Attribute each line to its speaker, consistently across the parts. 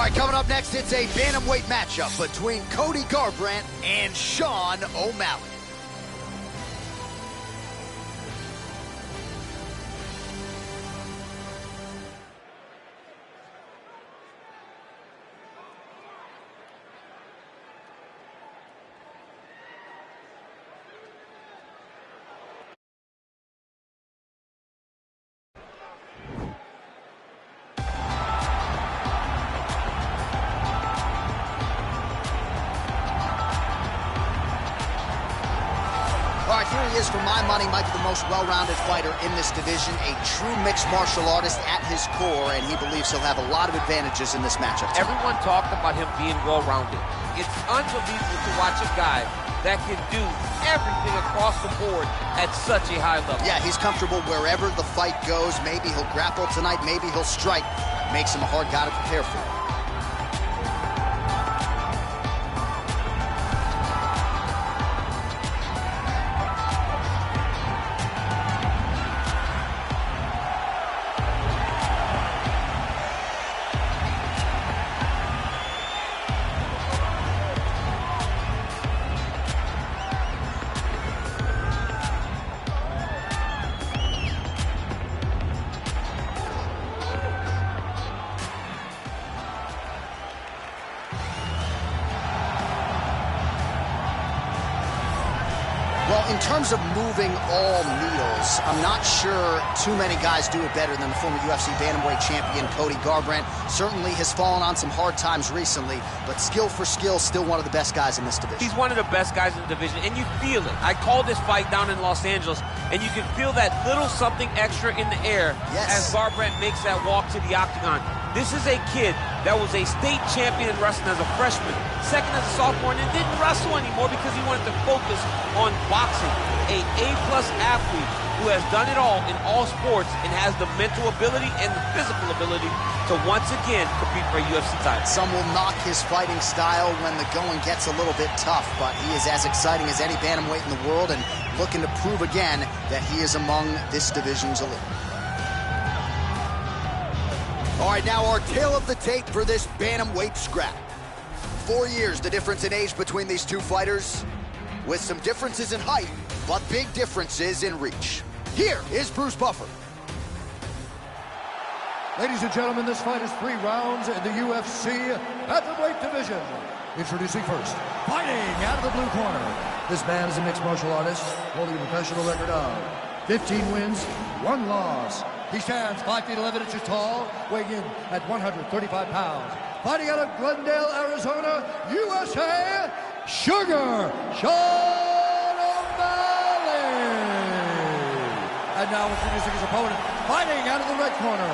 Speaker 1: right, coming up next, it's a bantamweight matchup between Cody Garbrandt and Sean O'Malley. All right, here he is. For my money, might be the most well-rounded fighter in this division, a true mixed martial artist at his core, and he believes he'll have a lot of advantages in this matchup tonight.
Speaker 2: Everyone talked about him being well-rounded. It's unbelievable to watch a guy that can do everything across the board at such a high level.
Speaker 1: Yeah, he's comfortable wherever the fight goes. Maybe he'll grapple tonight, maybe he'll strike. Makes him a hard guy to prepare for. Well, in terms of moving all needles, I'm not sure too many guys do it better than the former UFC bantamweight champion Cody Garbrandt. Certainly has fallen on some hard times recently, but skill for skill, still one of the best guys in this division.
Speaker 2: He's one of the best guys in the division, and you feel it. I called this fight down in Los Angeles, and you can feel that little something extra in the air as Garbrandt makes that walk to the octagon. This is a kid that was a state champion in wrestling as a freshman, second as a sophomore, and then didn't wrestle anymore because he wanted to focus on boxing. A A-plus athlete who has done it all in all sports and has the mental ability and the physical ability to once again compete for a UFC title.
Speaker 1: Some will knock his fighting style when the going gets a little bit tough, but he is as exciting as any bantamweight in the world and looking to prove again that he is among this division's elite. All right, now our tale of the tape for this bantamweight scrap. 4 years, the difference in age between these two fighters, with some differences in height, but big differences in reach. Here is Bruce Buffer.
Speaker 3: Ladies and gentlemen, this fight is 3 rounds in the UFC Bantamweight division. Introducing first, fighting out of the blue corner. This man is a mixed martial artist, holding a professional record of 15 wins, 1 loss. He stands 5 feet 11 inches tall, weighing in at 135 pounds. Fighting out of Glendale, Arizona, USA, Sugar Sean O'Malley. And now introducing his opponent, fighting out of the red corner.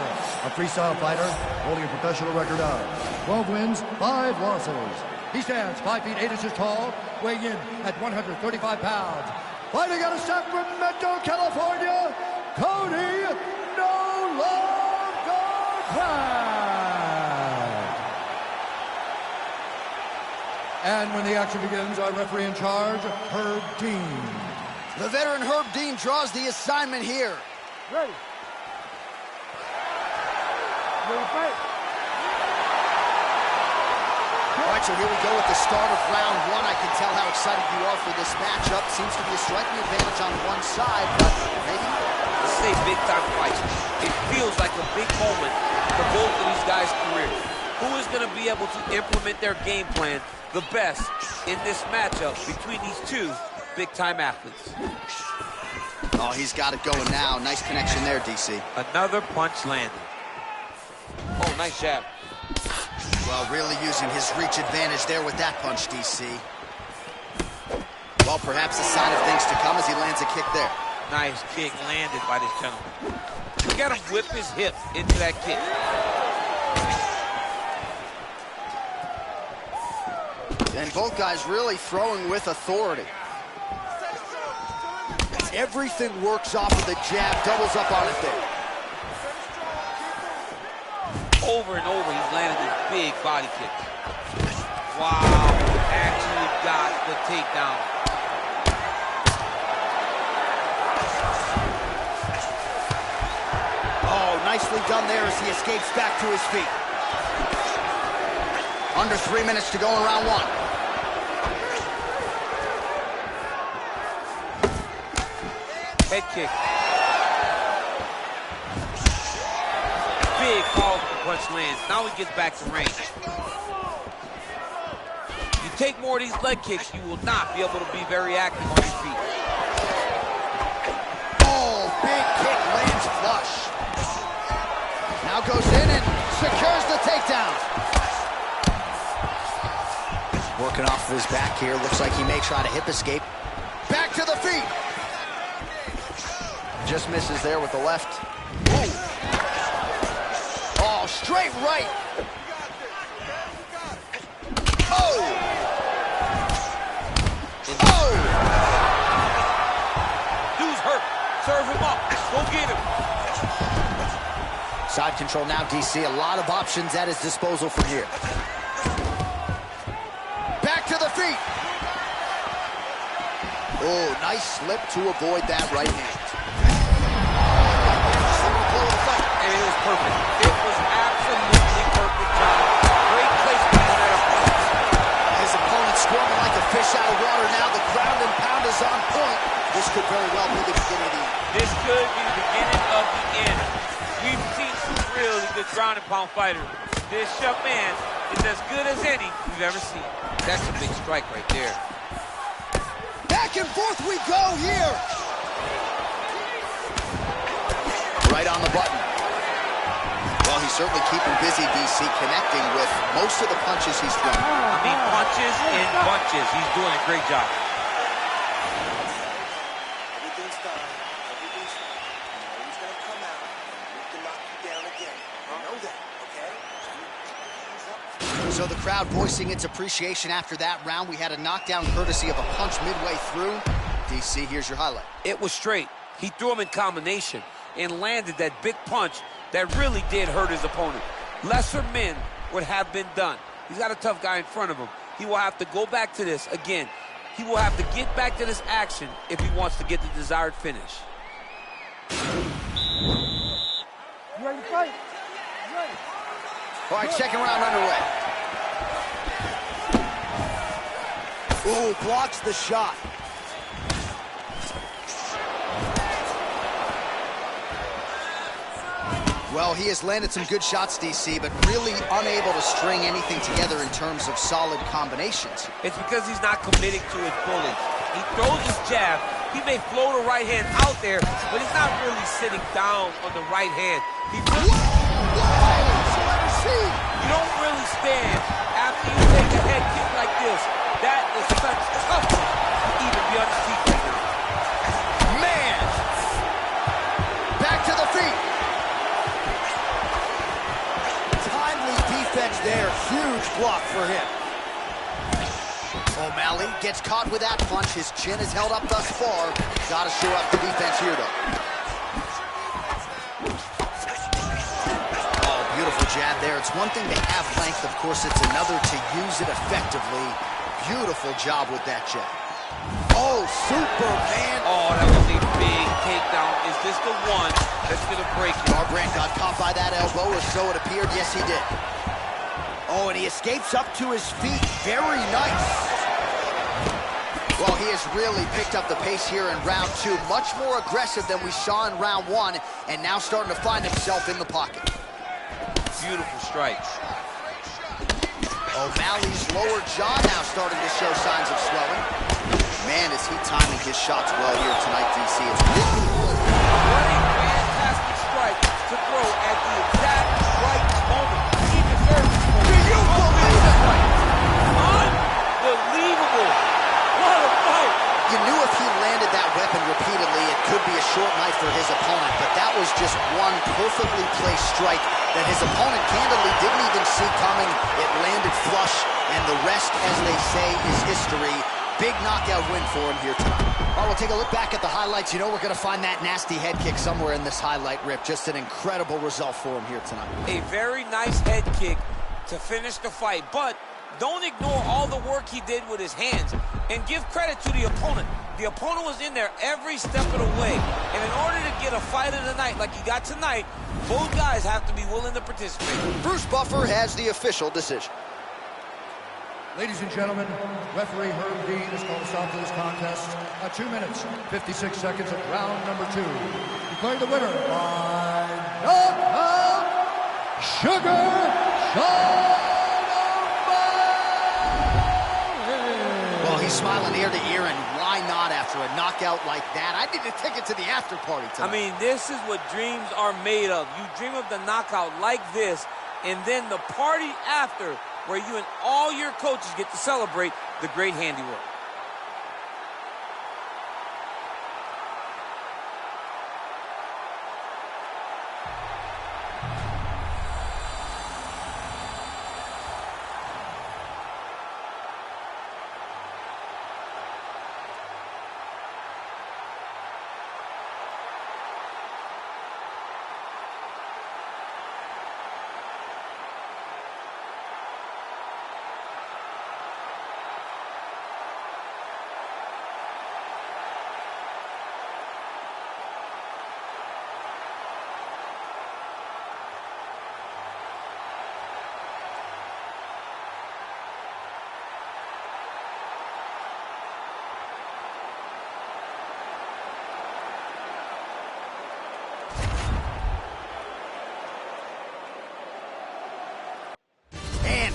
Speaker 3: A freestyle fighter, holding a professional record of 12 wins, 5 losses. He stands 5 feet 8 inches tall, weighing in at 135 pounds. Fighting out of Sacramento, California, Cody Garbrandt. And when the action begins, our referee in charge, Herb Dean.
Speaker 1: The veteran Herb Dean draws the assignment here.
Speaker 3: Ready. Ready to fight.
Speaker 1: All right, so here we go with the start of round 1. I can tell how excited you are for this matchup. Seems to be a striking advantage on one side, but maybe...
Speaker 2: This is a big-time fight. It feels like a big moment for both of these guys' careers. Who is going to be able to implement their game plan the best in this matchup between these two big-time athletes?
Speaker 1: Oh, he's got it going now. Nice connection there, DC.
Speaker 2: Another punch landed. Oh, nice jab.
Speaker 1: Well, really using his reach advantage there with that punch, DC. Well, perhaps a sign of things to come as he lands a kick there.
Speaker 2: Nice kick landed by this gentleman. Look at him whip his hip into that kick.
Speaker 1: And both guys really throwing with authority. As everything works off of the jab, doubles up on it there.
Speaker 2: Over and over, he's landed this big body kick. Wow, actually got the takedown.
Speaker 1: Oh, nicely done there as he escapes back to his feet. Under 3 minutes to go in round one.
Speaker 2: Head kick. Big powerful punch lands. Now he gets back to range. You take more of these leg kicks, you will not be able to be very active on your feet.
Speaker 1: Oh, big kick lands flush. Now goes in and secures the takedown. Working off of his back here. Looks like he may try to hip escape. Back to the feet. Just misses there with the left. Ooh. Oh, straight right. Oh! Oh!
Speaker 2: Dude's hurt. Serve him up. Go get him.
Speaker 1: Side control now, DC. A lot of options at his disposal from here. Back to the feet. Oh, nice slip to avoid that right hand.
Speaker 2: And it was perfect. It was absolutely perfect, John. Great placement on that opponent.
Speaker 1: His opponent squirming like a fish out of water now. The ground and pound is on point. This could very well be the beginning of the end.
Speaker 2: This could be the beginning of the end. We've seen some really good ground and pound fighters. This young man is as good as any we've ever seen. That's a big strike right there.
Speaker 1: Back and forth we go here. Right on the button. Well, he's certainly keeping busy, DC, connecting with most of the punches he's thrown.
Speaker 2: I mean, punches in bunches. He's doing a great job.
Speaker 4: Everything's fine. Everything's fine. You know he's going to come out. We can knock you down again. I know that, okay?
Speaker 1: So the crowd voicing its appreciation after that round. We had a knockdown courtesy of a punch midway through. DC, here's your highlight.
Speaker 2: It was straight. He threw him in combination and landed that big punch that really did hurt his opponent. Lesser men would have been done. He's got a tough guy in front of him. He will have to go back to this again. He will have to get back to this action if he wants to get the desired finish.
Speaker 5: You ready to fight? You ready?
Speaker 1: All right, second round underway. Ooh, blocks the shot. Well, he has landed some good shots, DC, but really unable to string anything together in terms of solid combinations.
Speaker 2: It's because he's not committing to his bullet. He throws his jab. He may float a right hand out there, but he's not really sitting down on the right hand. He really... You don't really stand after you take a head kick like this. That is such toughness to even be on his feet right now.
Speaker 1: Man! Back to the feet. Defense there, huge block for him. O'Malley gets caught with that punch. His chin is held up thus far. Got to shore up the defense here, though. Oh, beautiful jab there. It's one thing to have length, of course. It's another to use it effectively. Beautiful job with that jab. Oh, Superman.
Speaker 2: Oh, that was a big takedown. Is this the one that's going to break him?
Speaker 1: Garbrandt got caught by that elbow, or so it appeared. Yes, he did. Oh, and he escapes up to his feet. Very nice. Well, he has really picked up the pace here in round two. Much more aggressive than we saw in round one, and now starting to find himself in the pocket.
Speaker 2: Beautiful strike.
Speaker 1: O'Malley's lower jaw now starting to show signs of swelling. Man, is he timing his shots well here tonight, DC. It's
Speaker 2: what a fantastic strike to throw at the exact right moment. He deserves it.
Speaker 1: Do you believe it?
Speaker 2: Unbelievable. What a fight.
Speaker 1: You knew if he landed that weapon repeatedly, it could be a short night for his opponent, but that was just one perfectly placed strike that his opponent candidly didn't even see coming. It landed flush, and the rest, as they say, is history. Big knockout win for him here tonight. All right, we'll take a look back at the highlights. You know we're going to find that nasty head kick somewhere in this highlight rip. Just an incredible result for him here tonight.
Speaker 2: A very nice head kick to finish the fight, but don't ignore all the work he did with his hands, and give credit to the opponent. The opponent was in there every step of the way, and in order to get a fight of the night like you got tonight, both guys have to be willing to participate.
Speaker 1: Bruce Buffer has the official decision.
Speaker 3: Ladies and gentlemen, referee Herb Dean has called a stop to this contest at 2 minutes, 56 seconds of round number 2. Declaring the winner by knockout, Sugar Sean.
Speaker 1: Well, he's smiling ear to ear, and why not after a knockout like that? I need a ticket to the after party tonight.
Speaker 2: I mean, this is what dreams are made of. You dream of the knockout like this, and then the party after, where you and all your coaches get to celebrate the great handiwork.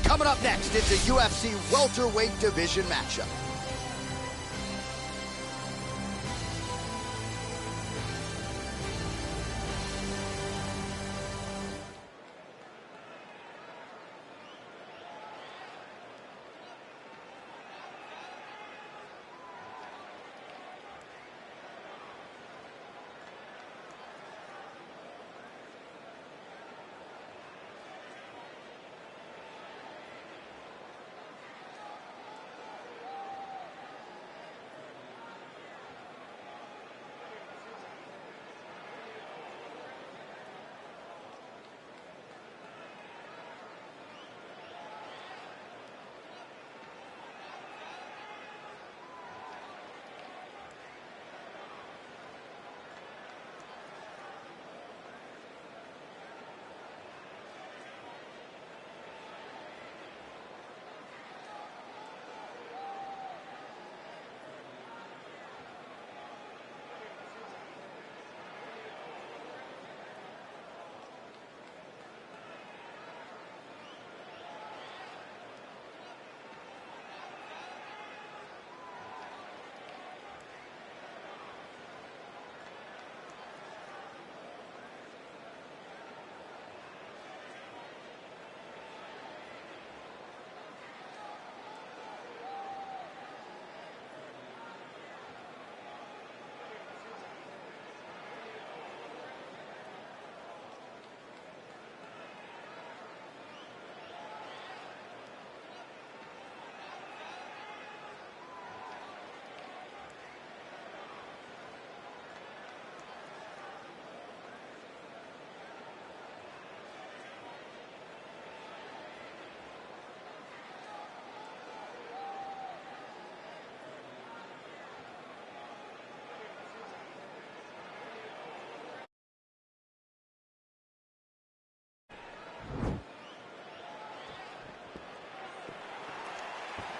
Speaker 1: Coming up next, it's a UFC welterweight division matchup.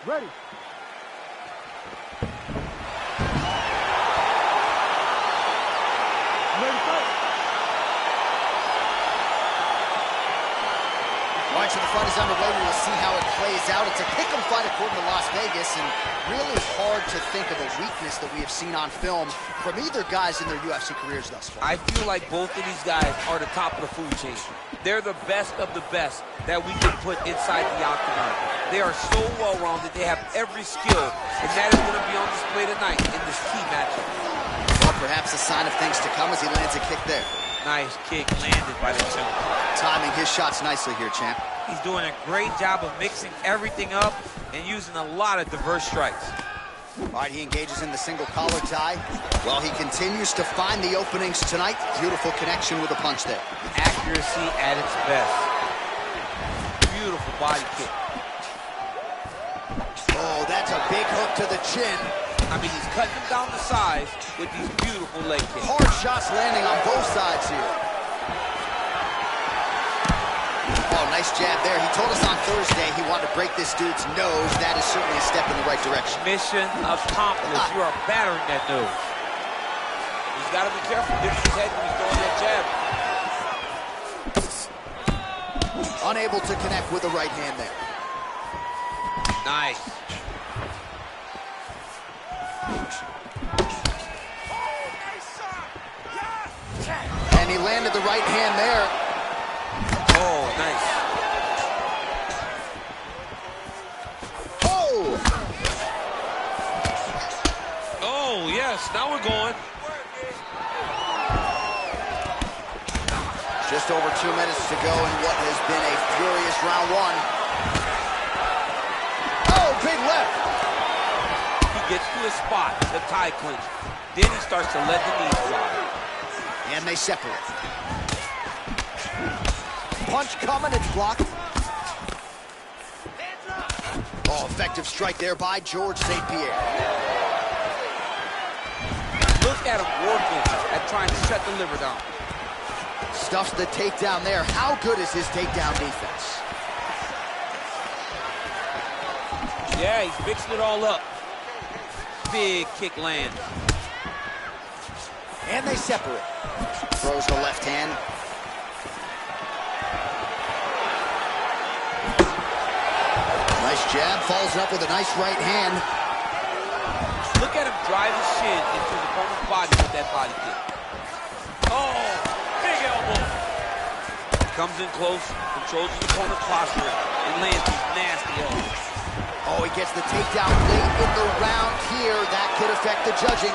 Speaker 5: Ready. Ready, fight.
Speaker 1: All right, so the fight is underway. We will see how it plays out. It's a pick-em fight according to Las Vegas, and really hard to think of a weakness that we have seen on film from either guys in their UFC careers thus far.
Speaker 2: I feel like both of these guys are the top of the food chain. They're the best of the best that we can put inside the octagon. They are so well-rounded. They have every skill, and that is going to be on display tonight in this key matchup.
Speaker 1: Well, perhaps a sign of things to come as he lands a kick there.
Speaker 2: Nice kick landed by the two.
Speaker 1: Timing his shots nicely here, champ.
Speaker 2: He's doing a great job of mixing everything up and using a lot of diverse strikes.
Speaker 1: All right, he engages in the single collar tie. Well, he continues to find the openings tonight. Beautiful connection with a punch there.
Speaker 2: Accuracy at its best. Beautiful body kick.
Speaker 1: Oh, that's a big hook to the chin.
Speaker 2: I mean, he's cutting him down the sides with these beautiful leg kicks.
Speaker 1: Hard shots landing on both sides here. Oh, nice jab there. He told us on Thursday he wanted to break this dude's nose. That is certainly a step in the right direction.
Speaker 2: Mission accomplished. You are battering that nose. He's got to be careful. Dips his head when he's throwing that jab.
Speaker 1: Unable to connect with the right hand there.
Speaker 2: Nice.
Speaker 1: And he landed the right hand there.
Speaker 2: Oh, nice.
Speaker 1: Oh!
Speaker 2: Oh, yes. Now we're going.
Speaker 1: Just over 2 minutes to go in what has been a furious round one. Oh, big left.
Speaker 2: He gets to a spot, the tie clinch. Then he starts to let the knees fly.
Speaker 1: And they separate. Punch coming, it's blocked. Oh, effective strike there by George St. Pierre.
Speaker 2: Look at him working at trying to shut the liver down.
Speaker 1: Stuffs the takedown there. How good is his takedown defense?
Speaker 2: Yeah, he's mixing it all up. Big kick lands.
Speaker 1: And they separate. Throws the left hand. Nice jab, follows up with a nice right hand.
Speaker 2: Look at him drive his shin into his opponent's body with that body kick. Oh, big elbow. Comes in close, controls his opponent's posture, and lands these nasty elbows.
Speaker 1: Oh, he gets the takedown late in the round here. That could affect the judging.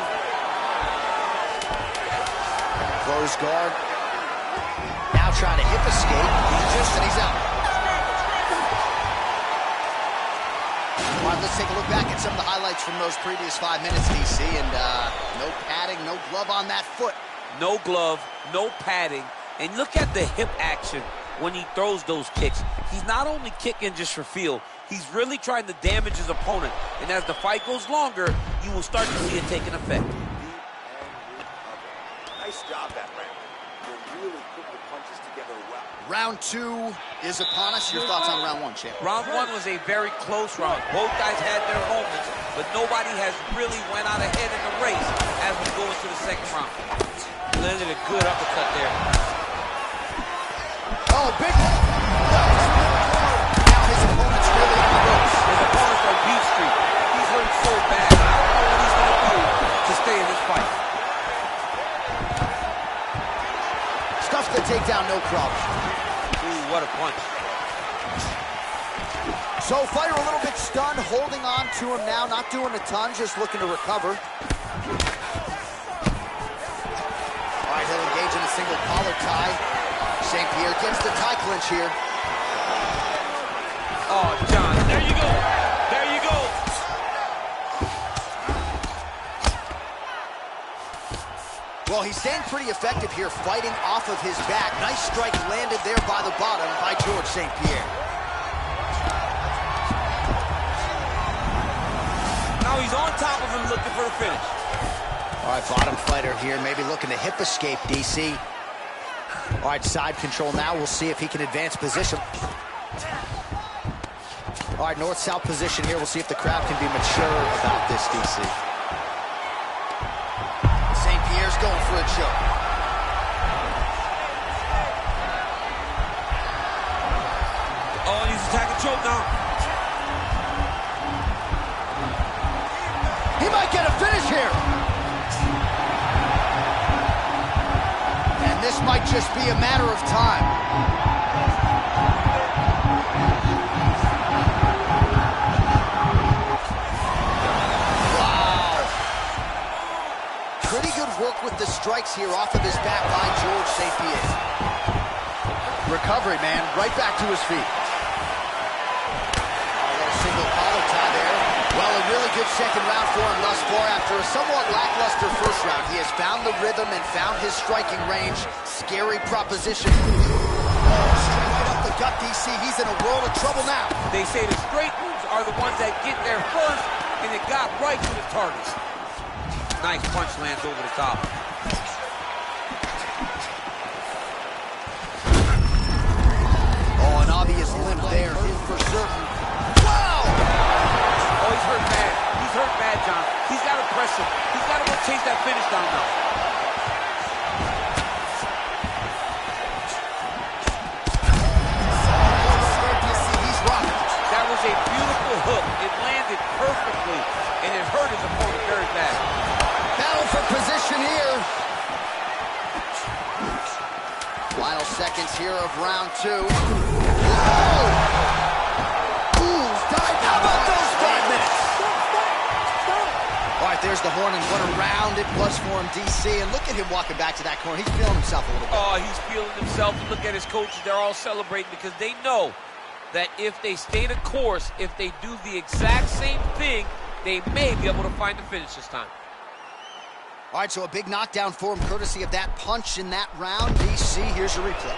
Speaker 1: Close guard. Now trying to hip escape. And he's out. All right, let's take a look back at some of the highlights from those previous 5 minutes, DC. And no padding, no glove on that foot.
Speaker 2: No glove, no padding. And look at the hip action when he throws those kicks. He's not only kicking just for feel, he's really trying to damage his opponent. And as the fight goes longer, you will start to see it taking effect.
Speaker 4: Nice job that round. You really put the punches together well.
Speaker 1: Round 2 is upon us. Your thoughts on round 1, champ?
Speaker 2: Round 1 was a very close round. Both guys had their moments, but nobody has really went out ahead in the race as we go into the second round. Landed a good uppercut there.
Speaker 1: Oh, big. Now his opponent's really on the ropes.
Speaker 2: His opponent's on Beat Street. He's hurt so bad. I don't know what he's going to do to stay in this fight.
Speaker 1: Stuffs the takedown, no problem.
Speaker 2: Ooh, what a punch.
Speaker 1: So fighter a little bit stunned, holding on to him now, not doing a ton, just looking to recover. All right, he'll engage in a single collar tie. St. Pierre gets the tie clinch here.
Speaker 2: Oh, John, there you go. There you go.
Speaker 1: Well, he's staying pretty effective here, fighting off of his back. Nice strike landed there by the bottom by George St. Pierre.
Speaker 2: Now he's on top of him looking for the finish.
Speaker 1: All right, bottom fighter here, maybe looking to hip escape, DC. All right, side control now. We'll see if he can advance position. All right, north-south position here. We'll see if the crowd can be mature about this, DC. St. Pierre's going for a choke.
Speaker 2: Oh, and he's attacking choke now.
Speaker 1: He might get a finish here. And this might just be a matter of time. Wow. Pretty good work with the strikes here off of his back by George St. Pierre. Recovery, man. Right back to his feet. A little single collar tie there. Well, a really good second round for him thus far. After a somewhat lackluster first round, he has found the rhythm and found his striking range. Scary proposition. Oh, straight right up the gut, DC. He's in a world of trouble now.
Speaker 2: They say the straight moves are the ones that get there first, and it got right to the target. Nice punch lands over the top.
Speaker 1: Oh, an he is limp there, for certain. Wow!
Speaker 2: Oh, he's hurt bad. He's hurt bad, John. He's got to press him. He's got to go chase that finish down now.
Speaker 1: He's rocking.
Speaker 2: That was a beautiful hook. It landed perfectly, and it hurt his opponent very bad.
Speaker 1: Battle for position here. Final seconds here of round 2. Whoa! Ooh, dive. How about those 5 minutes? All right, there's the horn, and what a round it was for him, DC. And look at him walking back to that corner. He's feeling himself a little bit.
Speaker 2: Oh, he's feeling himself. And look at his coaches. They're all celebrating because they know that if they stay the course, if they do the exact same thing, they may be able to find the finish this time.
Speaker 1: All right, so a big knockdown for him, courtesy of that punch in that round. DC, here's a replay.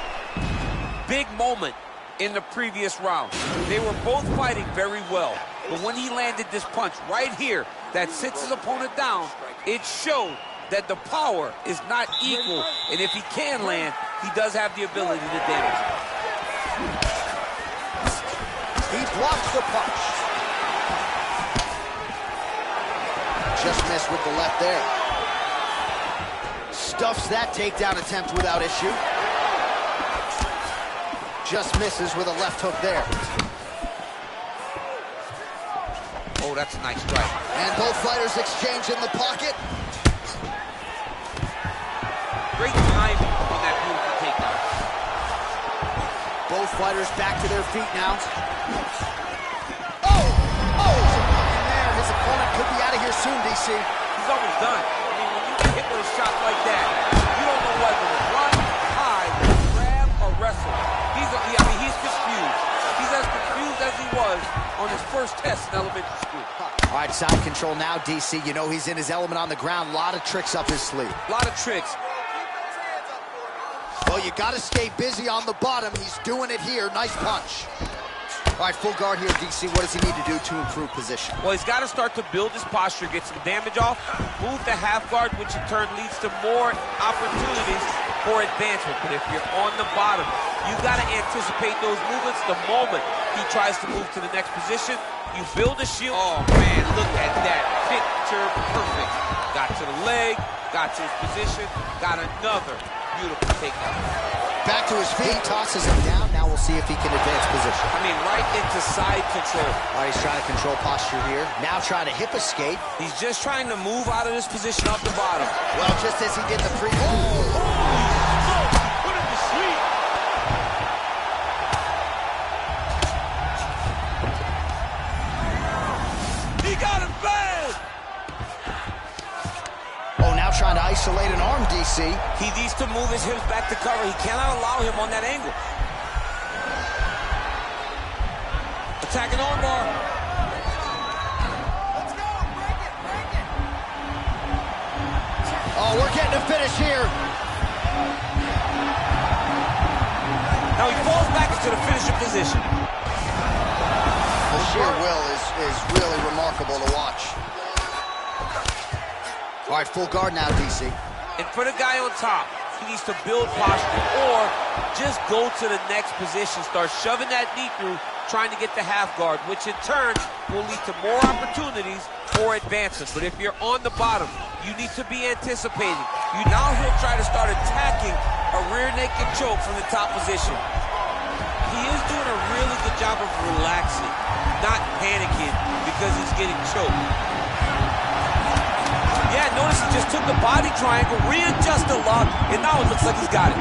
Speaker 2: Big moment in the previous round. They were both fighting very well. But when he landed this punch right here that sits his opponent down, it showed that the power is not equal. And if he can land, he does have the ability to damage him.
Speaker 1: He blocks the punch. Just missed with the left there. Stuffs that takedown attempt without issue. Just misses with a left hook there.
Speaker 2: Oh, that's a nice strike.
Speaker 1: And both fighters exchange in the pocket.
Speaker 2: Great timing on that beautiful takedown.
Speaker 1: Both fighters back to their feet now. Oh! Oh! There, his opponent could be out of here soon, DC.
Speaker 2: He's almost done. I mean, when you get hit with a shot like that, you don't know whether to run, hide, grab, or wrestle. He's confused. He's as confused as he was on his first test in elementary school.
Speaker 1: All right, side control now, DC. You know he's in his element on the ground. A lot of tricks up his sleeve.
Speaker 2: A lot of tricks.
Speaker 1: Well, you got to stay busy on the bottom. He's doing it here. Nice punch. All right, full guard here, DC. What does he need to do to improve position?
Speaker 2: Well, he's got to start to build his posture, get some damage off, move the half guard, which in turn leads to more opportunities for advancement. But if you're on the bottom, you got to anticipate those movements the moment he tries to move to the next position. You build a shield. Oh, man, look at that. Picture perfect. Got to the leg, got to his position, got another beautiful takedown.
Speaker 1: Back to his feet, tosses him down. Now we'll see if he can advance position.
Speaker 2: I mean, right into side control.
Speaker 1: All right, he's trying to control posture here. Now trying to hip escape.
Speaker 2: He's just trying to move out of this position off the bottom.
Speaker 1: Well, just as he did the pre...
Speaker 2: Put him to sleep. He got him bad.
Speaker 1: Oh, now trying to isolate an arm, DC.
Speaker 2: He needs to move his hips back to cover. He cannot allow him on that angle. Attacking armbar.
Speaker 4: Let's go. Break it. Break it.
Speaker 1: Oh, we're getting a finish here.
Speaker 2: Now he falls back into the finishing position.
Speaker 1: The sheer will is really remarkable to watch. All right, full guard now, DC.
Speaker 2: And for the guy on top, he needs to build posture or just go to the next position, start shoving that knee through, trying to get the half guard, which in turn will lead to more opportunities for advances. But if you're on the bottom, you need to be anticipating. Now he'll try to start attacking a rear naked choke from the top position. He is doing a really good job of relaxing, not panicking because he's getting choked. Yeah, notice he just took the body triangle, readjusted a lot, and now it looks like he's got it.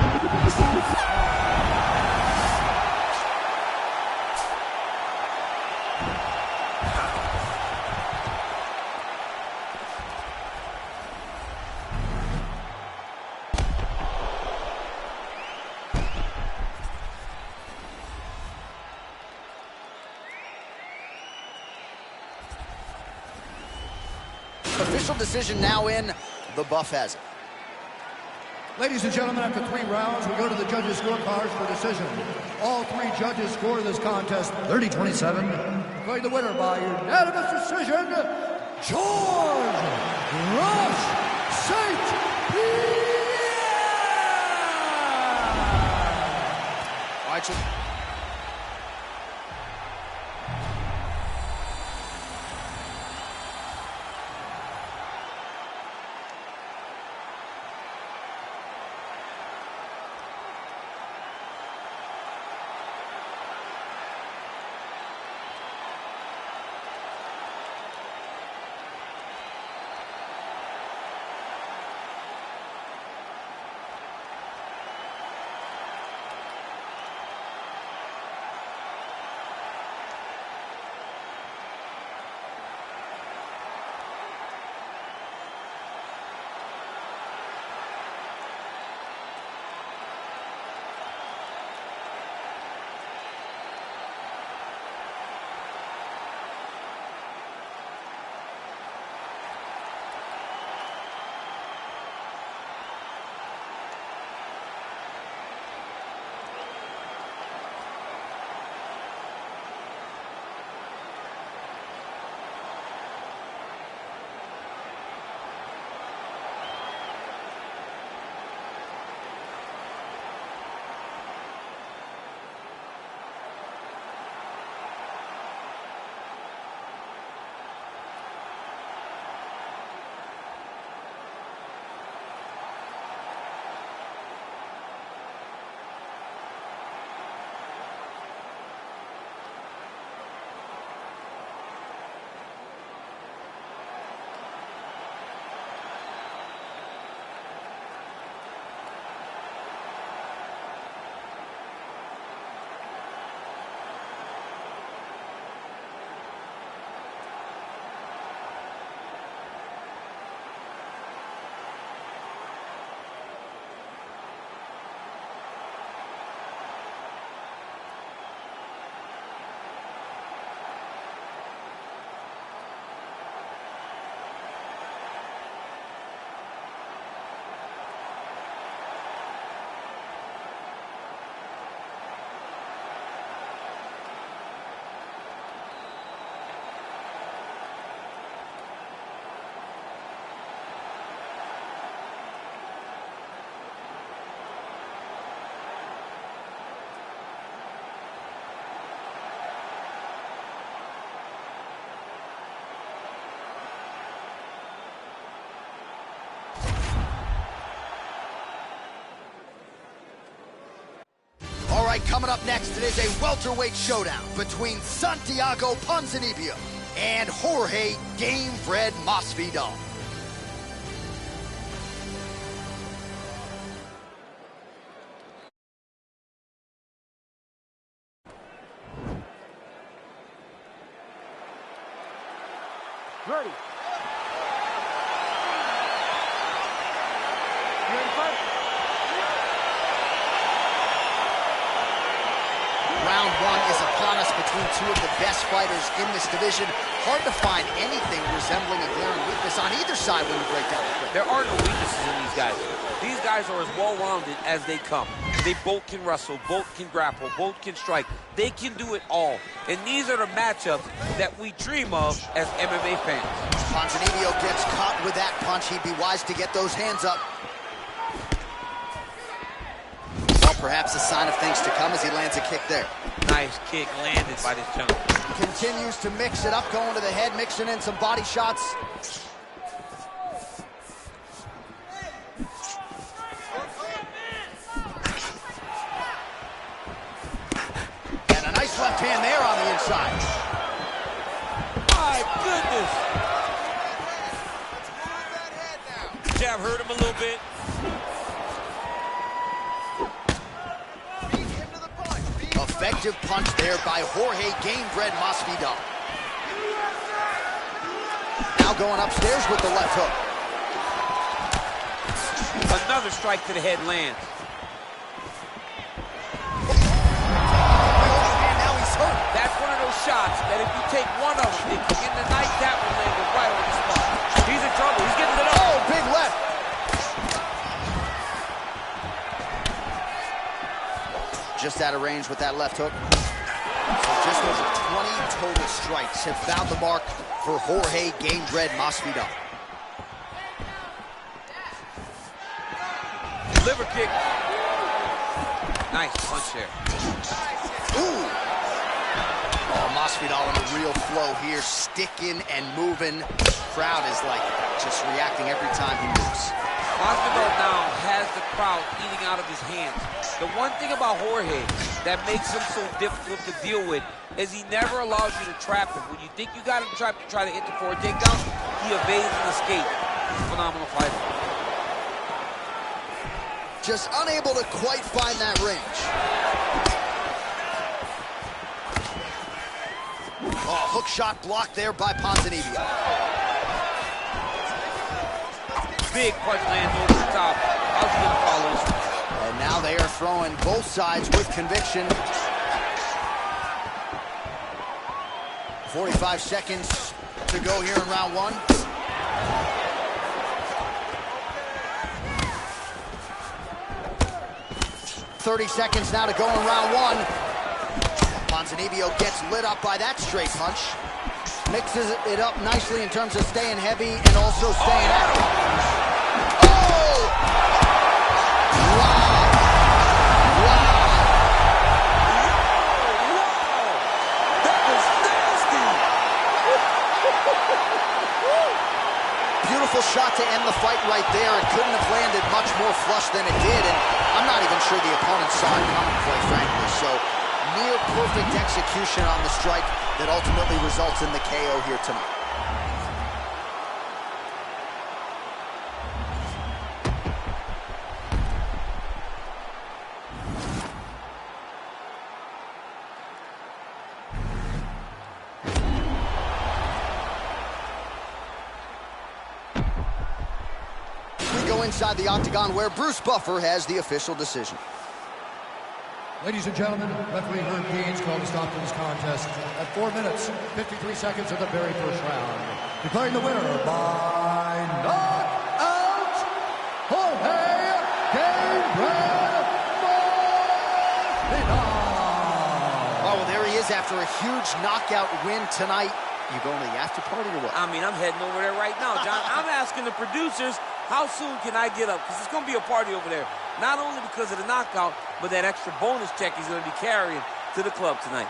Speaker 1: Official decision now in. The buff has it.
Speaker 3: Ladies and gentlemen, after 3 rounds, we go to the judges' scorecards for decision. All 3 judges score this contest 30-27. Going the winner by unanimous decision, Jorge Rush St. Pierre!
Speaker 1: All right, so right, coming up next, it is a welterweight showdown between Santiago Ponzinibbio and Jorge Gamebred Masvidal.
Speaker 5: Ready. You ready to fight?
Speaker 1: Round one is upon us between two of the best fighters in this division. Hard to find anything resembling a glaring weakness on either side when you break down the fight.
Speaker 2: There are no weaknesses in these guys. These guys are as well-rounded as they come. They both can wrestle, both can grapple, both can strike. They can do it all. And these are the matchups that we dream of as MMA fans.
Speaker 1: Ponzinibbio gets caught with that punch. He'd be wise to get those hands up. Well, perhaps a sign of things to come as he lands a kick there.
Speaker 2: Nice kick landed by this gentleman.
Speaker 1: Continues to mix it up, going to the head, mixing in some body shots. And a nice left hand there on the inside.
Speaker 2: My goodness. Jab hurt him a little bit.
Speaker 1: Effective punch there by Jorge Gamebred Masvidal. Now going upstairs with the left hook.
Speaker 2: Another strike to the head lands.
Speaker 1: And now he's hurt.
Speaker 2: That's one of those shots that if you take one of them, in the night, that one landed right on the spot. He's in trouble. He's getting it up.
Speaker 1: Oh, big left. Just out of range with that left hook. So just over 20 total strikes have found the mark for Jorge Gamebred Masvidal.
Speaker 2: Liver kick. Nice punch there.
Speaker 1: Ooh. Oh, Masvidal in a real flow here, sticking and moving. Crowd is like just reacting every time he moves.
Speaker 2: Masvidal now has the crowd eating out of his hands. The one thing about Jorge that makes him so difficult to deal with is he never allows you to trap him. When you think you got him trapped to try to hit the forward takedown, he evades and escapes. He's a phenomenal fighter.
Speaker 1: Just unable to quite find that range. Oh, hook shot blocked there by Ponzinibbio.
Speaker 2: Big punch lands over the top. How's he gonna follow this one?
Speaker 1: And now they are throwing both sides with conviction. 45 seconds to go here in round one. .30 seconds now to go in round one. Ponzinibbio gets lit up by that straight punch. Mixes it up nicely in terms of staying heavy and also staying active. Beautiful shot to end the fight right there. It couldn't have landed much more flush than it did, and I'm not even sure the opponent saw it coming, quite frankly. So, near perfect execution on the strike that ultimately results in the KO here tonight. Inside the octagon where Bruce Buffer has the official decision.
Speaker 3: Ladies and gentlemen, referee Herb Gaines called a stop to this contest at 4 minutes, 53 seconds of the very first round. Declaring the winner by knockout, Jorge Gamebred Masvidal.
Speaker 1: Oh, well, there he is after a huge knockout win tonight. You going to the after party or what?
Speaker 2: I mean, I'm heading over there right now, John. I'm asking the producers, how soon can I get up? Because it's going to be a party over there. Not only because of the knockout, but that extra bonus check he's going to be carrying to the club tonight.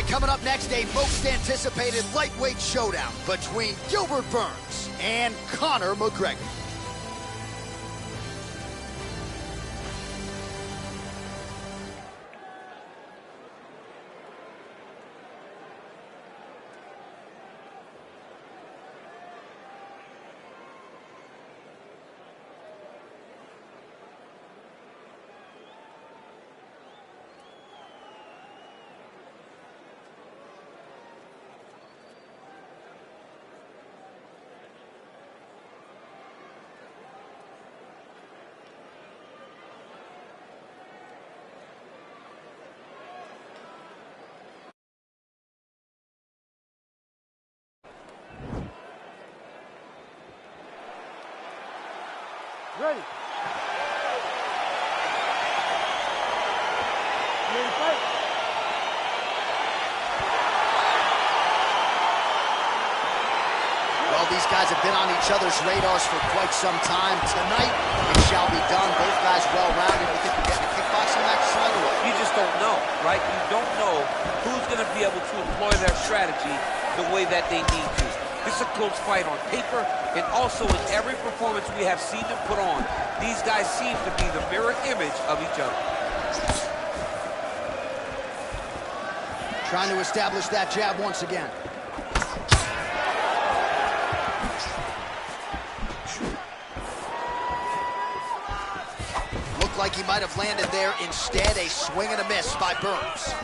Speaker 1: right, coming up next, a most anticipated lightweight showdown between Gilbert Burns and Conor McGregor.
Speaker 5: Ready. Ready to fight?
Speaker 1: Well, these guys have been on each other's radars for quite some time. Tonight, it shall be done. Both guys well-rounded. You think we're getting a kickboxing match tonight or what?
Speaker 2: You just don't know, right? You don't know who's going to be able to employ their strategy the way that they need to. This is a close fight on paper, and also in every performance we have seen them put on. These guys seem to be the mirror image of each other.
Speaker 1: Trying to establish that jab once again. Looked like he might have landed there. Instead, a swing and a miss by Burns.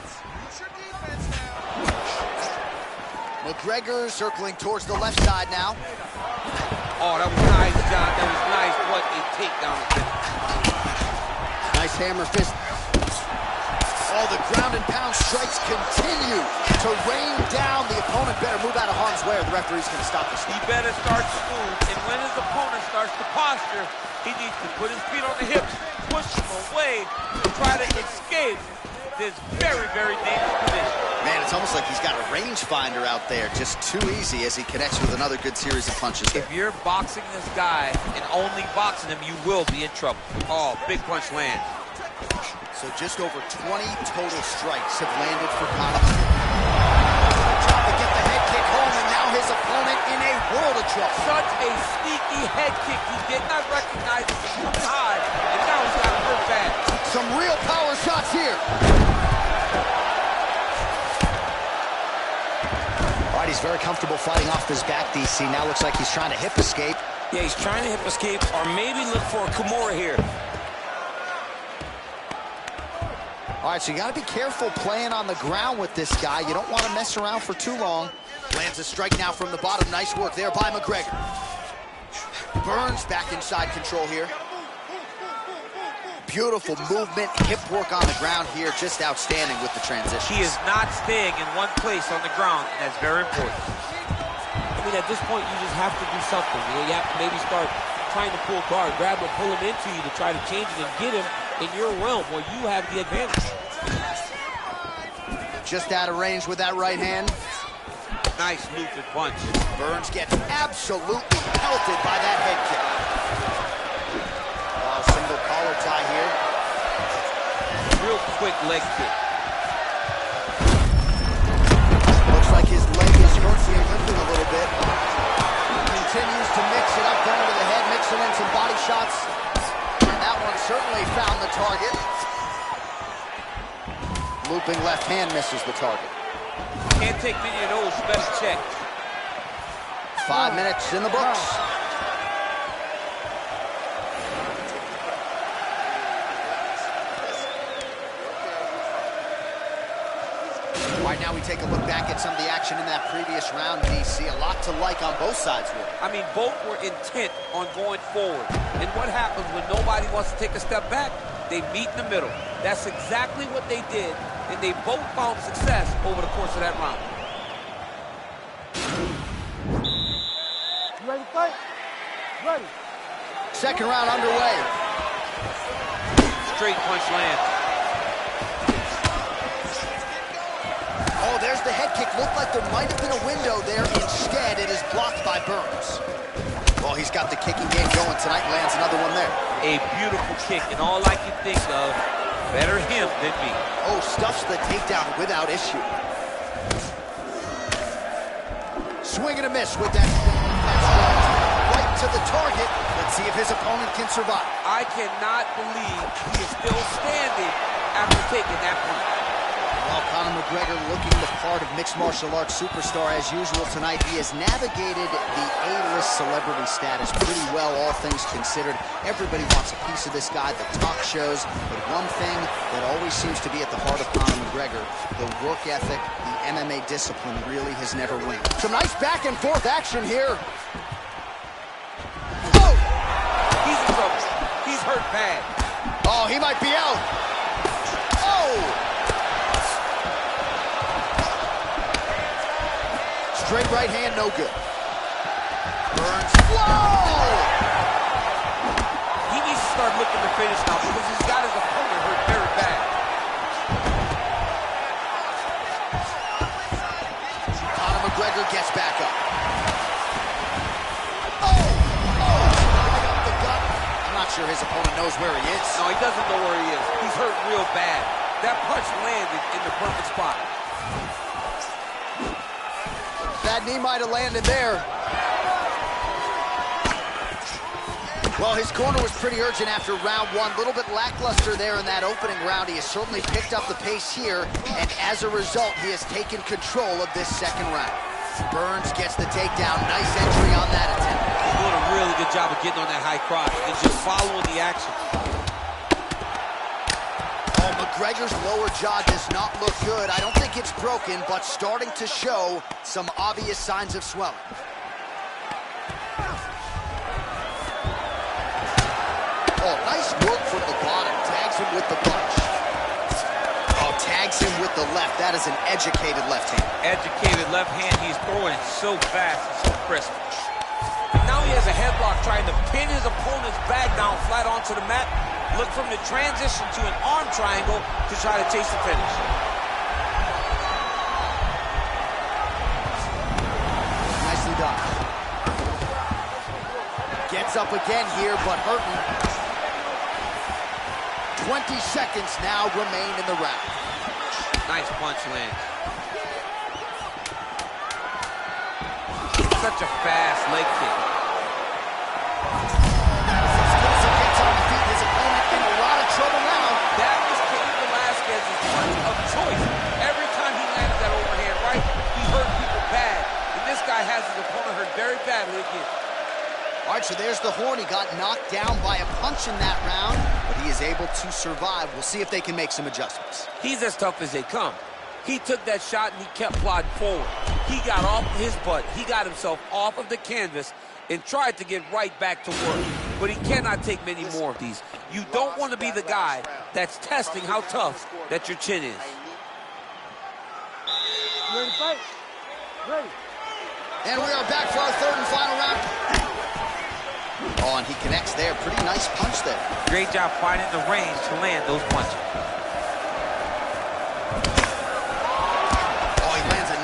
Speaker 1: McGregor circling towards the left side now.
Speaker 2: Oh, that was nice, John. That was nice. What a takedown.
Speaker 1: Nice hammer fist. Oh, the ground and pound strikes continue to rain down. The opponent better move out of harm's way or the referee's going to stop this.
Speaker 2: He better start to move, and when his opponent starts to posture, he needs to put his feet on the hips, push him away, and try to escape this very, very dangerous position.
Speaker 1: Man, it's almost like he's got a rangefinder out there. Just too easy as he connects with another good series of punches there.
Speaker 2: If you're boxing this guy and only boxing him, you will be in trouble. Oh, big punch lands.
Speaker 1: So just over 20 total strikes have landed for Conor. Trying to get the head kick home, and now his opponent in a world of trouble.
Speaker 2: Such a sneaky head kick. He did not recognize it was coming high, and now he's got to hurt bad.
Speaker 1: Some real power shots here. All right, he's very comfortable fighting off this back, DC. Now looks like he's trying to hip escape.
Speaker 6: Yeah, he's trying to hip escape or maybe look for a Kimura here.
Speaker 1: All right, so you got to be careful playing on the ground with this guy. You don't want to mess around for too long. Lands a strike now from the bottom. Nice work there by McGregor. Burns back inside control here. Beautiful movement, hip work on the ground here. Just outstanding with the transition.
Speaker 2: He is not staying in one place on the ground, and that's very important.
Speaker 6: I mean, at this point, you just have to do something. You know, you have to maybe start trying to pull guard, grab him, pull him into you to try to change it and get him in your realm where you have the advantage.
Speaker 1: Just out of range with that right hand.
Speaker 2: Nice looped punch.
Speaker 1: Burns gets absolutely pelted by that head kick. Oh, single collar tie here.
Speaker 2: Real quick leg kick.
Speaker 1: Looks like his leg is hurting and limping a little bit. Continues to mix it up, going to the head, mixing in some body shots. And that one certainly found the target. Looping left hand misses the target.
Speaker 2: Can't take many of those, you better check.
Speaker 1: 5 minutes in the books. All right, now we take a look back at some of the action in that previous round, DC. A lot to like on both sides here.
Speaker 2: I mean, both were intent on going forward. And what happens when nobody wants to take a step back? They meet in the middle. That's exactly what they did, and they both found success over the course of that round.
Speaker 5: You ready to fight? Ready.
Speaker 1: Second round underway.
Speaker 2: Straight punch lands.
Speaker 1: Oh, there's the head kick. Looked like there might have been a window there. Instead, it is blocked by Burns. Well, he's got the kicking game going tonight. Lands another one there.
Speaker 2: A beautiful kick, and all I can think of, better him than me.
Speaker 1: Oh, stuffs the takedown without issue. Swing and a miss with that right to the target. Let's see if his opponent can survive.
Speaker 2: I cannot believe he is still standing after taking that punch.
Speaker 1: Well, Conor McGregor looking the part of mixed martial arts superstar as usual tonight. He has navigated the A-list celebrity status pretty well, all things considered. Everybody wants a piece of this guy, the talk shows. But one thing that always seems to be at the heart of Conor McGregor, the work ethic, the MMA discipline really has never waned. Some nice back and forth action here.
Speaker 2: Oh! He's in trouble. He's hurt bad.
Speaker 1: Oh, he might be out. Oh! Straight right hand, no good. Burns. Whoa!
Speaker 2: He needs to start looking to finish now because he's got his opponent hurt very bad.
Speaker 1: Conor McGregor gets back up. Oh! Right up the gut. I'm not sure his opponent knows where he is.
Speaker 2: No, he doesn't know where he is. He's hurt real bad. That punch landed in the perfect spot.
Speaker 1: That knee might have landed there. Well, his corner was pretty urgent after round one. A little bit lackluster there in that opening round. He has certainly picked up the pace here, and as a result, he has taken control of this second round. Burns gets the takedown. Nice entry on that attempt.
Speaker 2: He's doing a really good job of getting on that high cross and just following the action.
Speaker 1: McGregor's lower jaw does not look good. I don't think it's broken, but starting to show some obvious signs of swelling. Oh, nice work from the bottom. Tags him with the punch. Oh, tags him with the left. That is an educated left hand.
Speaker 2: Educated left hand. He's throwing it so fast and so crisp. And now he has a headlock trying to pin his opponent's back down flat onto the mat. Look from the transition to an arm triangle to try to chase the finish.
Speaker 1: Nicely done. Gets up again here, but hurting. 20 seconds now remain in the round.
Speaker 2: Nice punch lands. Such a fast leg kick.
Speaker 1: Trouble now.
Speaker 2: That was Cain Velasquez's punch of choice. Every time he landed that overhand right, he hurt people bad. And this guy has his opponent hurt very badly again.
Speaker 1: All right, so there's the horn. He got knocked down by a punch in that round, but he is able to survive. We'll see if they can make some adjustments.
Speaker 2: He's as tough as they come. He took that shot and he kept plodding forward. He got off his butt. He got himself off of the canvas and tried to get right back to work. But he cannot take many more of these. You don't want to be the guy that's testing how tough that your chin is.
Speaker 5: You ready to fight? Ready.
Speaker 1: And we are back for our third and final round. Oh, and he connects there. Pretty nice punch there.
Speaker 2: Great job finding the range to land those punches.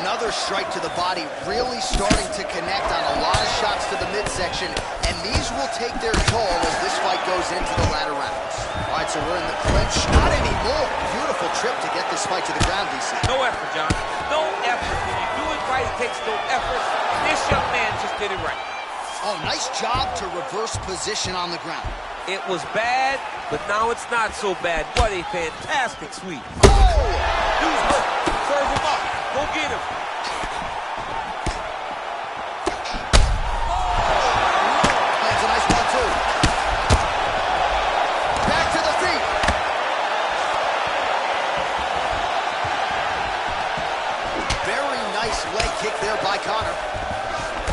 Speaker 1: Another strike to the body, really starting to connect on a lot of shots to the midsection, and these will take their toll as this fight goes into the latter rounds. All right, so we're in the clinch. Not anymore. Beautiful trip to get this fight to the ground, DC.
Speaker 2: No effort, John. No effort. When you do it right, it takes no effort. This young man just did it right.
Speaker 1: Oh, nice job to reverse position on the ground.
Speaker 2: It was bad, but now it's not so bad. What a fantastic sweep.
Speaker 1: Oh!
Speaker 2: Dude's hurt. Serve him up. Go get him.
Speaker 1: Lands a nice one, too. Back to the feet. Very nice leg kick there by Conor.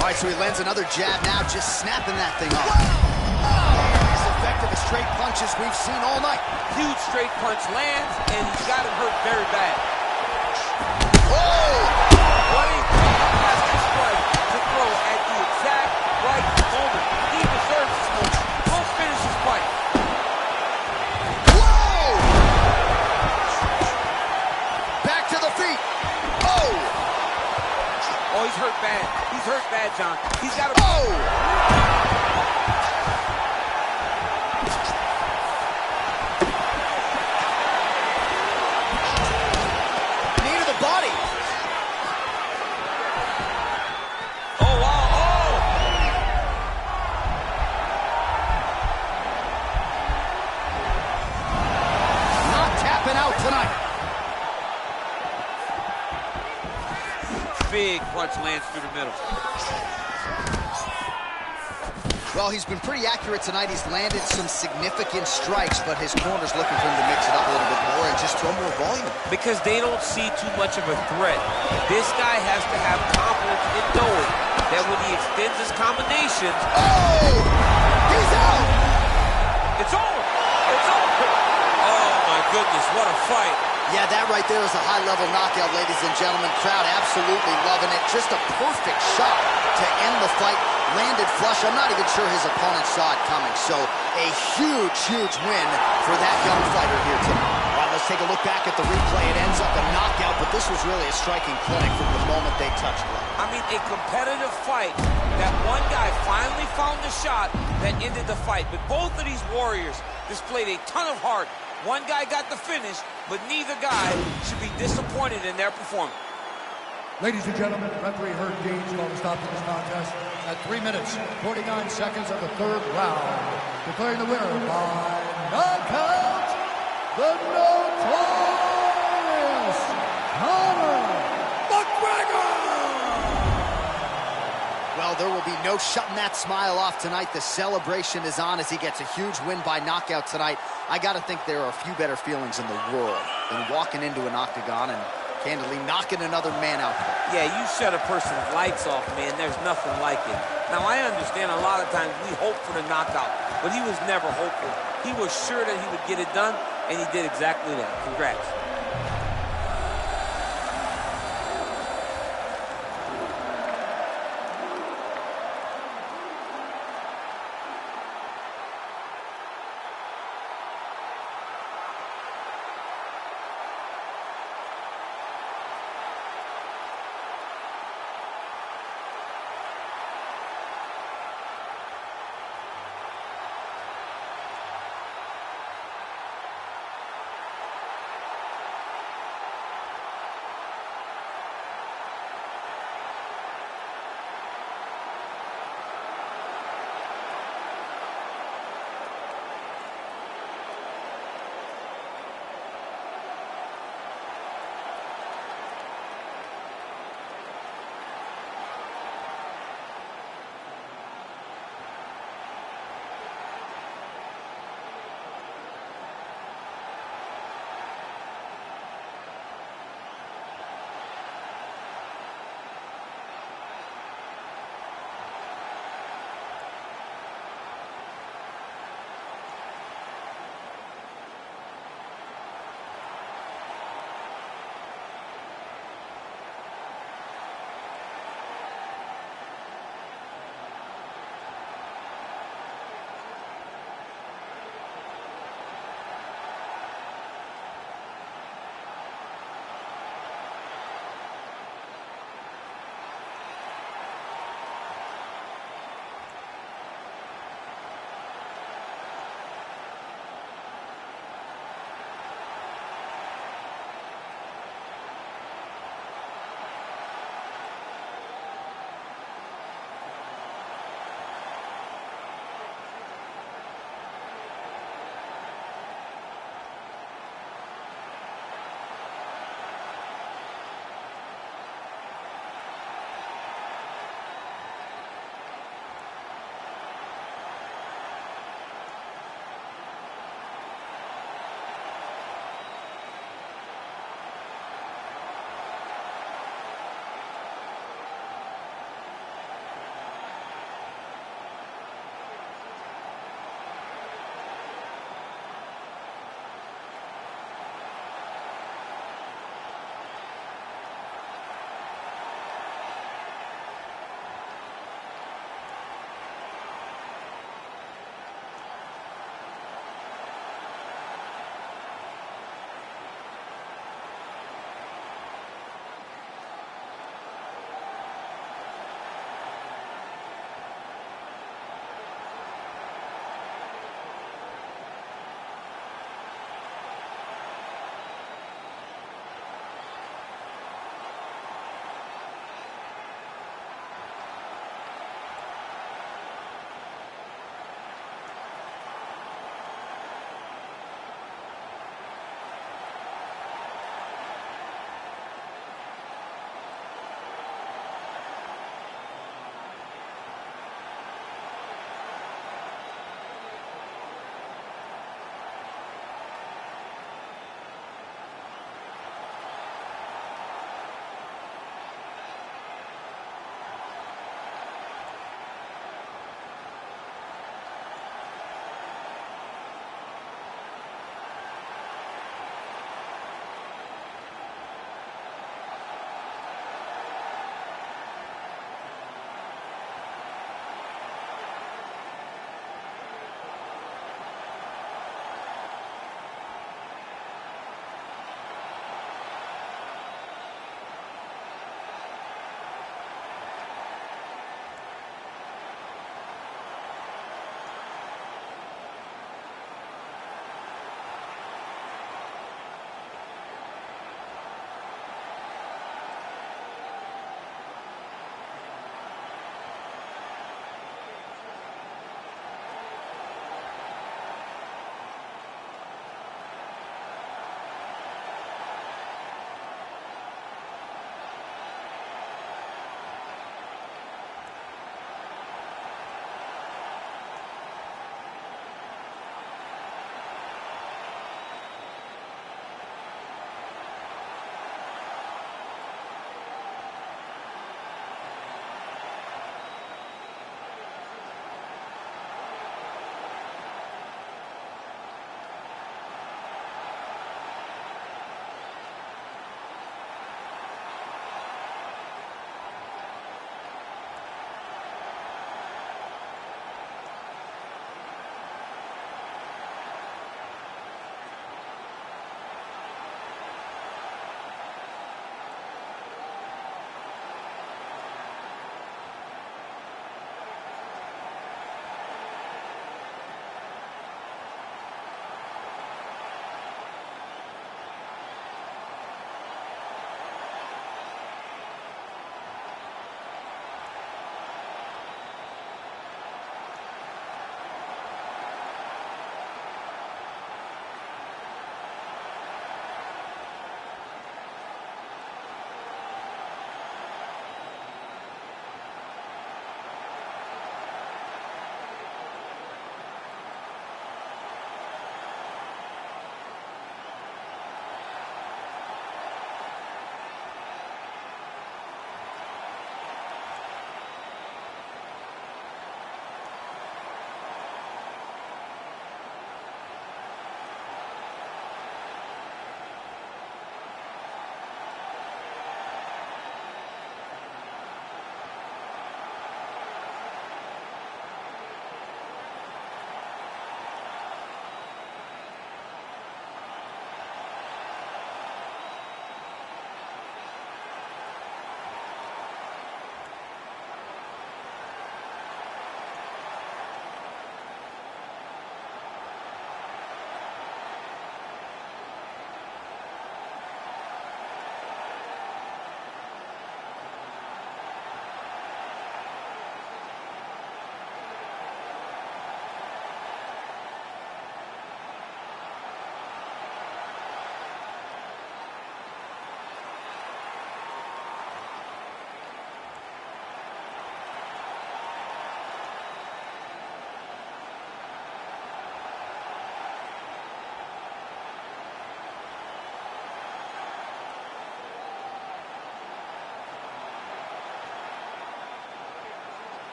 Speaker 1: All right, so he lands another jab now, just snapping that thing off. As effective as straight punches we've seen all night.
Speaker 2: Huge straight punch lands, and he's got him hurt very bad.
Speaker 1: Oh!
Speaker 2: What a fantastic strike to throw at the exact right moment. He deserves this moment. Go finish his fight.
Speaker 1: Whoa! Back to the feet. Oh!
Speaker 2: Oh, he's hurt bad. He's hurt bad, John. He's got a...
Speaker 1: Oh!
Speaker 2: punch lands through the middle.
Speaker 1: Well, he's been pretty accurate tonight. He's landed some significant strikes, but his corner's looking for him to mix it up a little bit more and just throw more volume.
Speaker 2: Because they don't see too much of a threat. This guy has to have confidence in knowing that when he extends his combinations...
Speaker 1: Oh! He's out!
Speaker 2: It's over! It's over! Oh, my goodness, what a fight.
Speaker 1: Yeah, that right there is a high-level knockout, ladies and gentlemen. Crowd absolutely loving it. Just a perfect shot to end the fight. Landed flush. I'm not even sure his opponent saw it coming. So a huge, huge win for that young fighter here tonight. All right, let's take a look back at the replay. It ends up a knockout, but this was really a striking clinic from the moment they touched blood.
Speaker 2: I mean, a competitive fight that one guy finally found the shot that ended the fight. But both of these warriors displayed a ton of heart. One guy got the finish, but neither guy should be disappointed in their performance.
Speaker 3: Ladies and gentlemen, referee Herb Dean's called to stop to this contest at 3 minutes, 49 seconds of the third round. Declaring the winner by knockout, the notorious Conor McGregor!
Speaker 1: Well, there will be no shutting that smile off tonight. The celebration is on as he gets a huge win by knockout tonight. I got to think there are a few better feelings in the world than walking into an octagon and candidly knocking another man out.
Speaker 2: Yeah, you shut a person's lights off, man. There's nothing like it. Now, I understand a lot of times we hope for the knockout, but he was never hopeful. He was sure that he would get it done, and he did exactly that. Congrats.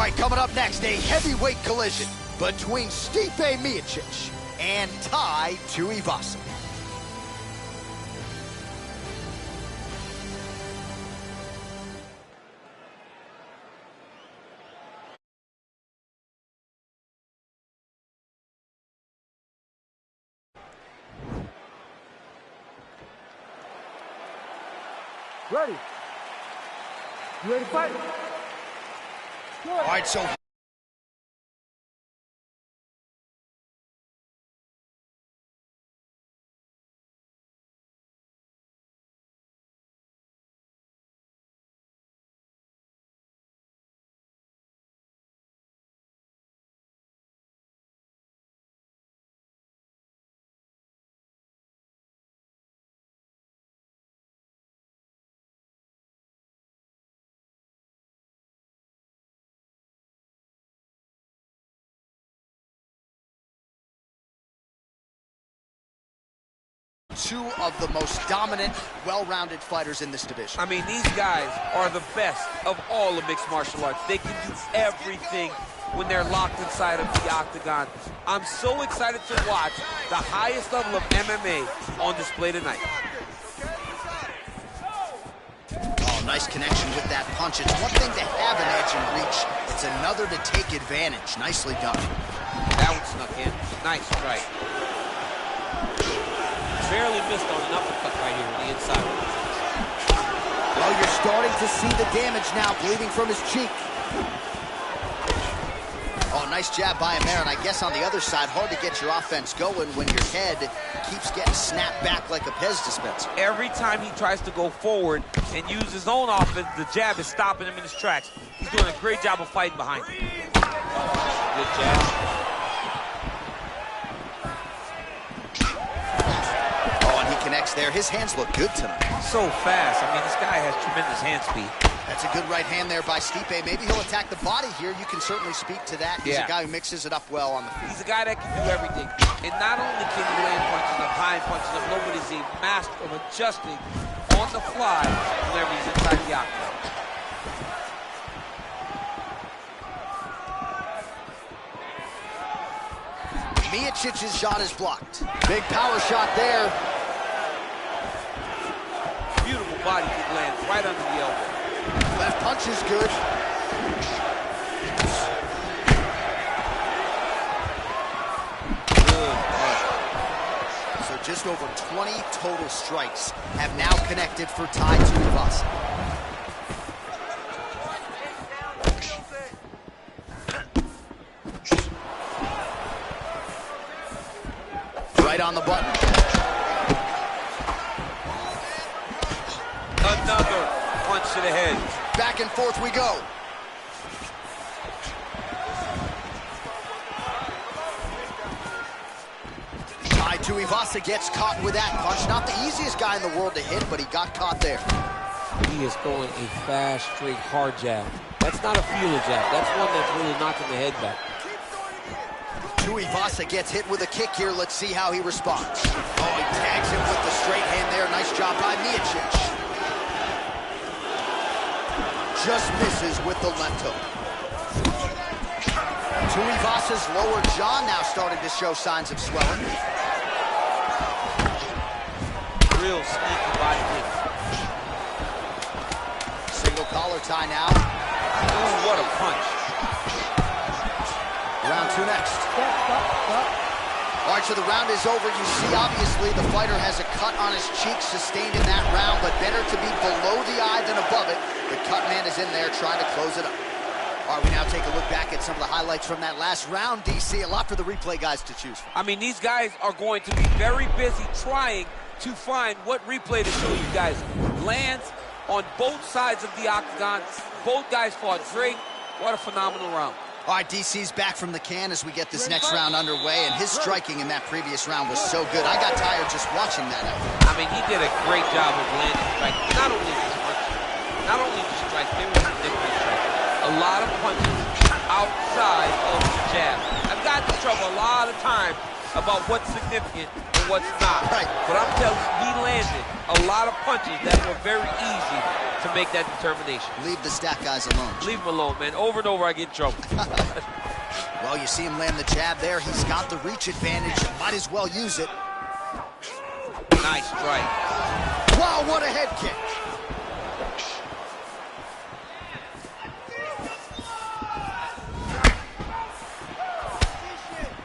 Speaker 1: right, coming up next, a heavyweight collision between Stipe Miocic and Tai Tuivasa.
Speaker 5: Ready. You ready to fight? Good.
Speaker 1: All right, so two of the most dominant, well-rounded fighters in this division.
Speaker 2: I mean, these guys are the best of all of mixed martial arts. They can do everything when they're locked inside of the octagon. I'm so excited to watch the highest level of MMA on display tonight.
Speaker 1: Oh, nice connection with that punch. It's one thing to have an edge and reach. It's another to take advantage. Nicely done.
Speaker 2: That one snuck in. Nice strike.
Speaker 6: Barely missed on an uppercut right here on the inside.
Speaker 1: Well, you're starting to see the damage now, bleeding from his cheek. Oh, nice jab by him there, and I guess on the other side, hard to get your offense going when your head keeps getting snapped back like a Pez dispenser.
Speaker 2: Every time he tries to go forward and use his own offense, the jab is stopping him in his tracks. He's doing a great job of fighting behind him.
Speaker 6: Good jab.
Speaker 1: Connects there. His hands look good tonight.
Speaker 2: So fast. I mean, this guy has tremendous hand speed.
Speaker 1: That's a good right hand there by Stipe. Maybe he'll attack the body here. You can certainly speak to that. He's a guy who mixes it up well on the feet.
Speaker 2: He's a guy that can do everything. And not only can he land punches up high and punches up low, but he's a master of adjusting on the fly whenever he's inside the octagon.
Speaker 1: Miocic's shot is blocked. Big power shot there.
Speaker 2: Beautiful body kick lands right under the elbow.
Speaker 1: Left punch is good.
Speaker 2: Good punch.
Speaker 1: So just over 20 total strikes have now connected for Tai Tuivasa. Right on the button.
Speaker 2: Another punch to the head.
Speaker 1: Back and forth we go. Tai Tuivasa gets caught with that punch. Not the easiest guy in the world to hit, but he got caught there.
Speaker 6: He is throwing a fast, straight, hard jab. That's not a feeler jab. That's one that's really knocking the head back.
Speaker 1: Tuivasa gets hit with a kick here. Let's see how he responds. Oh, he tags him with the straight hand there. Nice job by Miocic. Just misses with the left hook. Tuivasa's lower jaw now starting to show signs of swelling.
Speaker 2: Real sneaky body kick.
Speaker 1: Single collar tie now.
Speaker 2: Ooh, what a punch.
Speaker 1: Round two next. All right, so the round is over. You see, obviously, the fighter has a cut on his cheek sustained in that round, but better to be below the eye than above it. The cut man is in there trying to close it up. All right, we now take a look back at some of the highlights from that last round, DC. A lot for the replay guys to choose from.
Speaker 2: I mean, these guys are going to be very busy trying to find what replay to show you guys. Lands on both sides of the octagon. Both guys fought great. What a phenomenal round.
Speaker 1: All right, DC's back from the can as we get this next round underway, and his striking in that previous round was so good. I got tired just watching that out.
Speaker 2: I mean, he did a great job of landing strikes. Not only his punches, not only the strikes, they were ridiculous strikes. A lot of punches outside of the jab. I've gotten in trouble a lot of times about what's significant and what's not.
Speaker 1: Right.
Speaker 2: But I'm telling you, he landed a lot of punches that were very easy to make that determination.
Speaker 1: Leave the stat guys alone.
Speaker 2: Leave them alone, man. Over and over, I get in trouble.
Speaker 1: Well, you see him land the jab there. He's got the reach advantage. Might as well use it.
Speaker 2: Nice strike.
Speaker 1: Wow, what a head kick.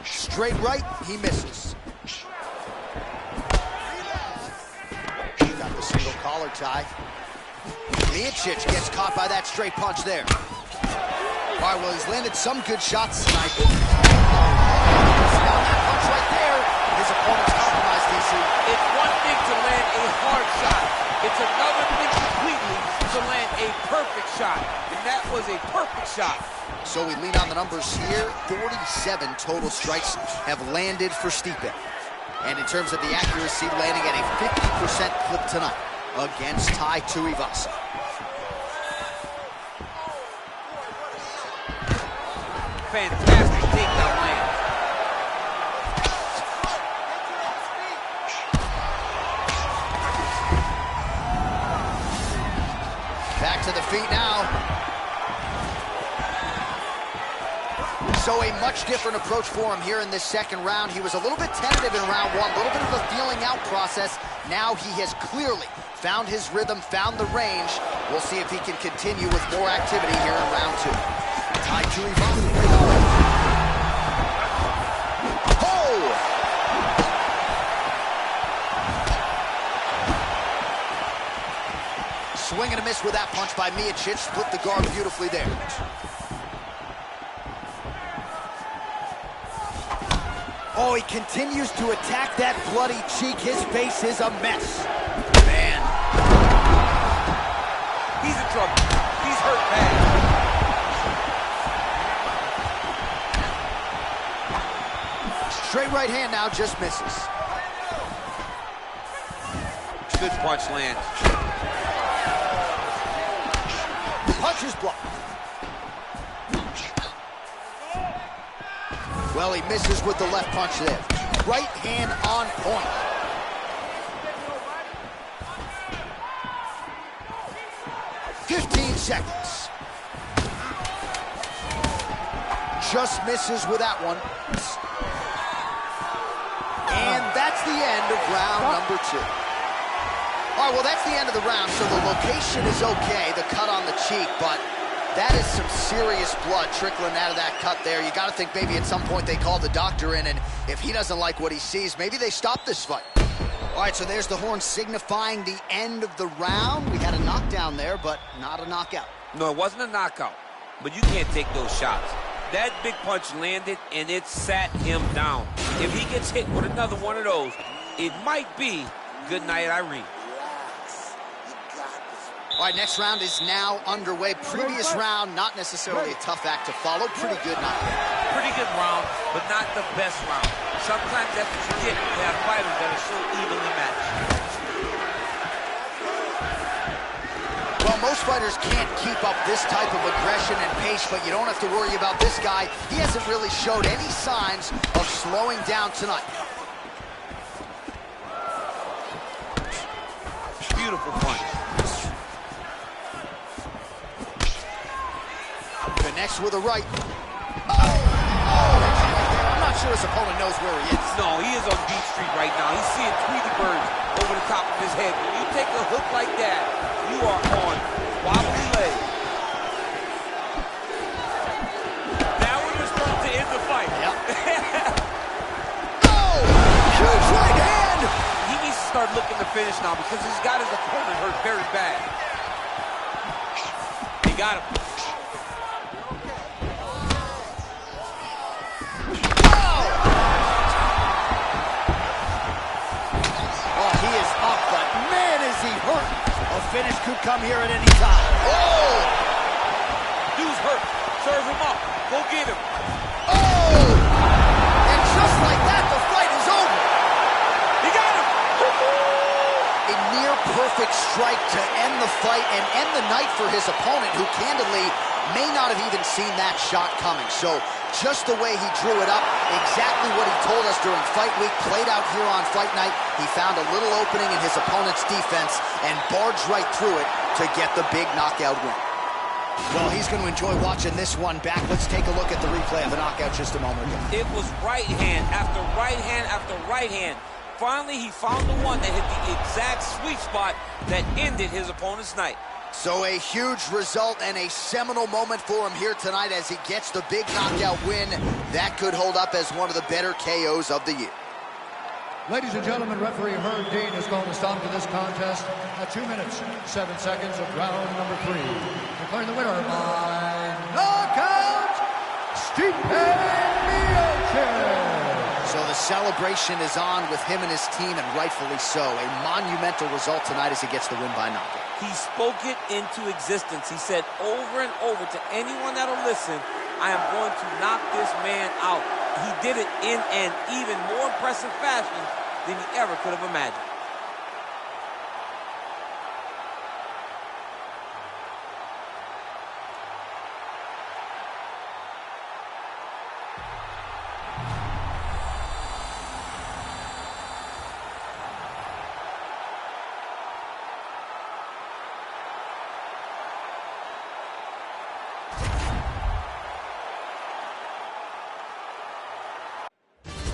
Speaker 1: Straight right, he misses. Got the single collar tie. Miocic gets caught by that straight punch there. All right, well, he's landed some good shots tonight. That punch right there, his opponent's compromised, DC.
Speaker 2: It's one thing to land a hard shot. It's another thing completely to land a perfect shot. And that was a perfect shot.
Speaker 1: So we lean on the numbers here. 47 total strikes have landed for Stipe. And in terms of the accuracy, landing at a 50% clip tonight against Tai Tuivasa.
Speaker 2: Fantastic takedown land.
Speaker 1: Back to the feet now. So a much different approach for him here in this second round. He was a little bit tentative in round one, a little bit of a feeling out process. Now he has clearly found his rhythm, found the range. We'll see if he can continue with more activity here in round two. Tai Tuivasa. Oh! Swing and a miss with that punch by Miocic. Split the guard beautifully there. Oh, he continues to attack that bloody cheek. His face is a mess. Man.
Speaker 2: He's in trouble. He's hurt bad.
Speaker 1: Straight right hand now, just misses.
Speaker 2: Good punch lands.
Speaker 1: The punch is blocked. Well, he misses with the left punch there. Right hand on point. "15 seconds. Just misses with that one. And that's the end of round number two. All right, well, that's the end of the round, so the location is okay, the cut on the cheek, but that is some serious blood trickling out of that cut there. You got to think maybe at some point they called the doctor in, and if he doesn't like what he sees, maybe they stop this fight. All right, so there's the horn signifying the end of the round. We had a knockdown there, but not a knockout.
Speaker 2: No, it wasn't a knockout, but you can't take those shots. That big punch landed, and it sat him down. If he gets hit with another one of those, it might be good night, Irene.
Speaker 1: All right, next round is now underway. Previous round, not necessarily a tough act to follow. Pretty good knockout.
Speaker 2: Pretty good round, but not the best round. Sometimes that's what you get when you have fighters that are so evenly matched.
Speaker 1: Well, most fighters can't keep up this type of aggression and pace, but you don't have to worry about this guy. He hasn't really showed any signs of slowing down tonight.
Speaker 2: Beautiful punch.
Speaker 1: Connects with a right. I'm not sure his opponent knows where he is.
Speaker 2: No, he is on Beach Street right now. He's seeing Tweety birds over the top of his head. When you take a hook like that, you are on wobbly legs. Now when you're starting to end the fight.
Speaker 1: Yep. Oh! Huge right hand!
Speaker 2: He needs to start looking to finish now because he's got his opponent hurt very bad. He got him.
Speaker 1: A finish could come here at any time.
Speaker 2: Oh! Dude's hurt. Serve him up. Go get him.
Speaker 1: Oh! And just like that, the fight is over.
Speaker 2: He got him.
Speaker 1: A near-perfect strike to end the fight and end the night for his opponent, who candidly may not have even seen that shot coming. So just the way he drew it up, exactly what he told us during fight week, played out here on fight night. He found a little opening in his opponent's defense and barged right through it to get the big knockout win. Well, he's going to enjoy watching this one back. Let's take a look at the replay of the knockout just a moment ago.
Speaker 2: It was right hand after right hand after right hand. Finally, he found the one that hit the exact sweet spot that ended his opponent's night.
Speaker 1: So a huge result and a seminal moment for him here tonight as he gets the big knockout win. That could hold up as one of the better KOs of the year.
Speaker 3: Ladies and gentlemen, referee Herb Dean has called a stop to this contest at 2 minutes, 7 seconds of round number 3. Declaring the winner by knockout,
Speaker 1: So the celebration is on with him and his team, and rightfully so. A monumental result tonight as he gets the win by knockout.
Speaker 2: He spoke it into existence. He said over and over to anyone that'll listen, I am going to knock this man out. He did it in an even more impressive fashion than he ever could have imagined.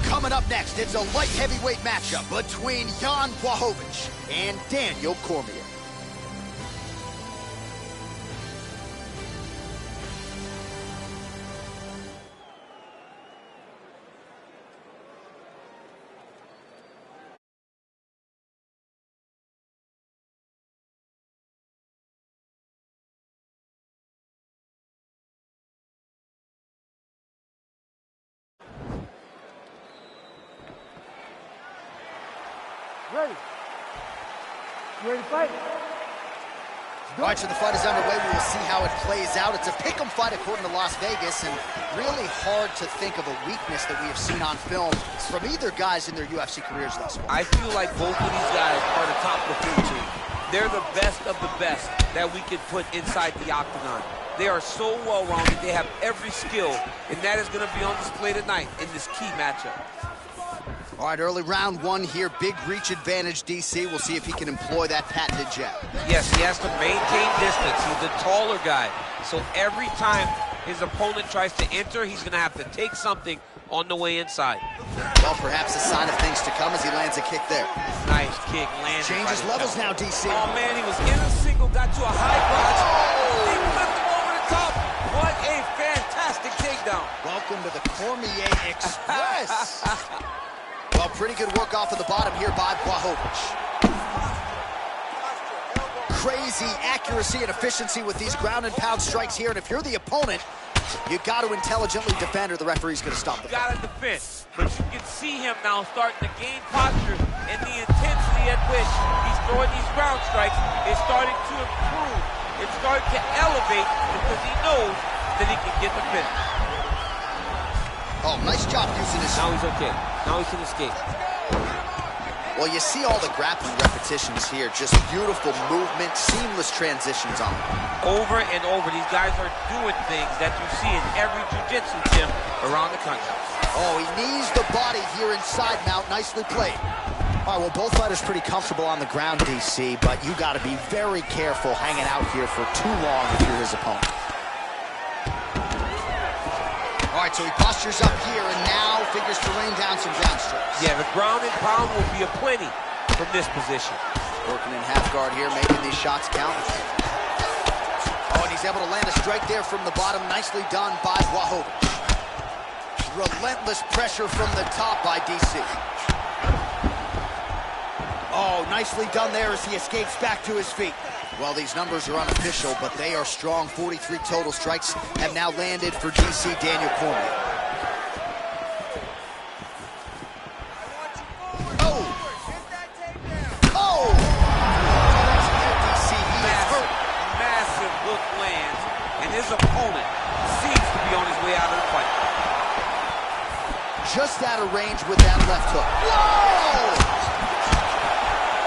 Speaker 1: Coming up next, it's a light heavyweight matchup between Jan Blachowicz and Daniel Cormier.
Speaker 5: Ready? You ready to fight?
Speaker 1: All right, so the fight is underway. We will see how it plays out. It's a pick'em fight according to Las Vegas, and really hard to think of a weakness that we have seen on film from either guys in their UFC careers thus far.
Speaker 2: I feel like both of these guys are the top of the food chain. They're the best of the best that we could put inside the octagon. They are so well-rounded. They have every skill, and that is going to be on display tonight in this key matchup.
Speaker 1: All right, early round one here, big reach advantage, DC. We'll see if he can employ that patented jab.
Speaker 2: Yes, he has to maintain distance. He's the taller guy. So every time his opponent tries to enter, he's going to have to take something on the way inside.
Speaker 1: Well, perhaps a sign of things to come as he lands a kick there.
Speaker 2: Nice kick, landed.
Speaker 1: Changes levels now, DC.
Speaker 2: Oh, man, he was in a single, got to a high crotch. He flipped him over the top. What a fantastic takedown.
Speaker 1: Welcome to the Cormier Express. Well, pretty good work off of the bottom here by Blachowicz. Crazy accuracy and efficiency with these ground and pound strikes here, and if you're the opponent, you got to intelligently defend or the referee's going to stop the fight.
Speaker 2: You got to defend, but you can see him now starting to gain posture, and the intensity at which he's throwing these ground strikes is starting to improve. It's starting to elevate because he knows that he can get the finish.
Speaker 1: Oh, nice job using his...
Speaker 2: Now he's okay. Now he can escape.
Speaker 1: Well, you see all the grappling repetitions here. Just beautiful movement, seamless transitions on them.
Speaker 2: Over and over, these guys are doing things that you see in every jiu-jitsu gym around the country.
Speaker 1: Oh, he knees the body here inside mount. Nicely played. All right, well, both fighters pretty comfortable on the ground, DC, but you got to be very careful hanging out here for too long if you're his opponent. All right, so he postures up here and now figures to rain down some ground strikes.
Speaker 2: Yeah, the ground and pound will be aplenty from this position.
Speaker 1: Working in half guard here, making these shots count. Oh, and he's able to land a strike there from the bottom. Nicely done by Blachowicz. Relentless pressure from the top by DC. Oh, nicely done there as he escapes back to his feet. Well, these numbers are unofficial, but they are strong. 43 total strikes have now landed for DC Daniel Cormier. Oh! Oh! DC, he is hurt.
Speaker 2: Massive hook lands, and his opponent seems to be on his way out of the fight.
Speaker 1: Just out of range with that left hook. Whoa!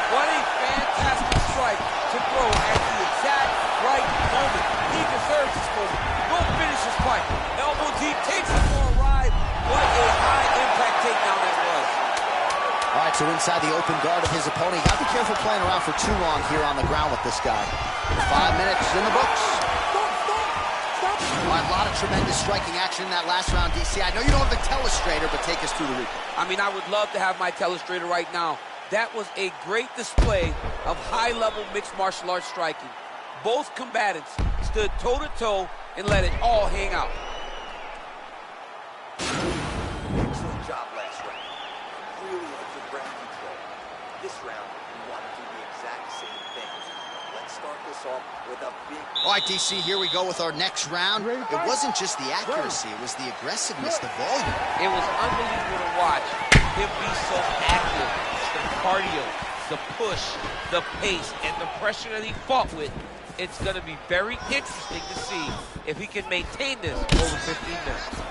Speaker 2: What a fantastic strike to throw at the exact right moment. He deserves this moment. Go finish his fight. Elbow deep, takes him for a ride. What a high impact takedown that was.
Speaker 1: All right, so inside the open guard of his opponent. You got to be careful playing around for too long here on the ground with this guy. 5 minutes in the books. All right, a lot of tremendous striking action in that last round, DC. I know you don't have the telestrator, but take us through the replay.
Speaker 2: I mean, I would love to have my telestrator right now. That was a great display of high-level mixed martial arts striking. Both combatants stood toe-to-toe and let it all hang out.
Speaker 4: Excellent job last round. Really had good ground control. This round, we want to do the exact same thing. Let's start this off with a big...
Speaker 1: All right, DC, here we go with our next round. It wasn't just the accuracy, it was the aggressiveness, the volume.
Speaker 2: It was unbelievable to watch him be so active. The cardio, the push, the pace, and the pressure that he fought with. It's going to be very interesting to see if he can maintain this over 15 minutes.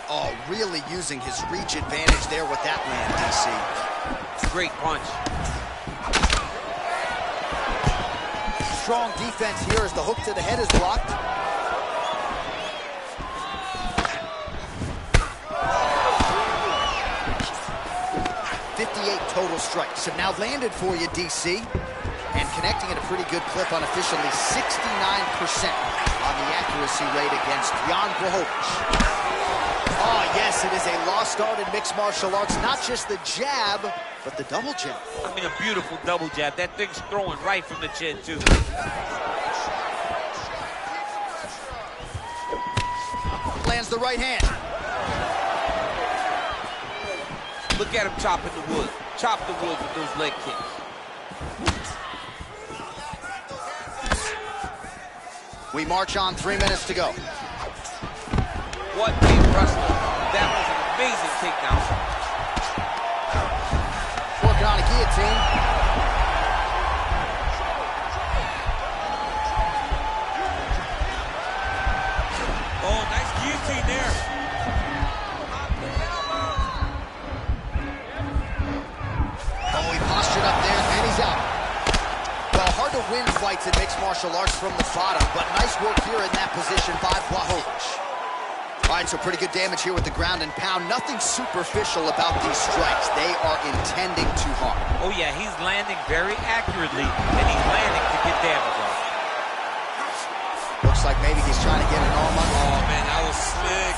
Speaker 1: Oh, really using his reach advantage there with that land, DC.
Speaker 2: Great punch.
Speaker 1: Strong defense here as the hook to the head is blocked. Total strikes have now landed for you, DC, and connecting at a pretty good clip, unofficially 69% on the accuracy rate against Jan Blachowicz. Oh, yes, it is a lost art in mixed martial arts. Not just the jab, but the double jab.
Speaker 2: I mean, a beautiful double jab. That thing's throwing right from the chin, too.
Speaker 1: Lands the right hand.
Speaker 2: Look at him chopping the wood. Chop the wood with those leg kicks.
Speaker 1: We march on, 3 minutes to go.
Speaker 2: What a wrestler. That was an amazing takedown.
Speaker 1: Working on a guillotine.
Speaker 2: Oh, nice guillotine there.
Speaker 1: Postured up there, and he's out. Well, hard to win fights in mixed martial arts from the bottom, but nice work here in that position by Blachowicz. All right, so pretty good damage here with the ground and pound. Nothing superficial about these strikes. They are intending to harm.
Speaker 2: Oh, yeah, he's landing very accurately, and he's landing to get damage on.
Speaker 1: Looks like maybe he's trying to get an arm on.
Speaker 2: Oh, man, that was slick.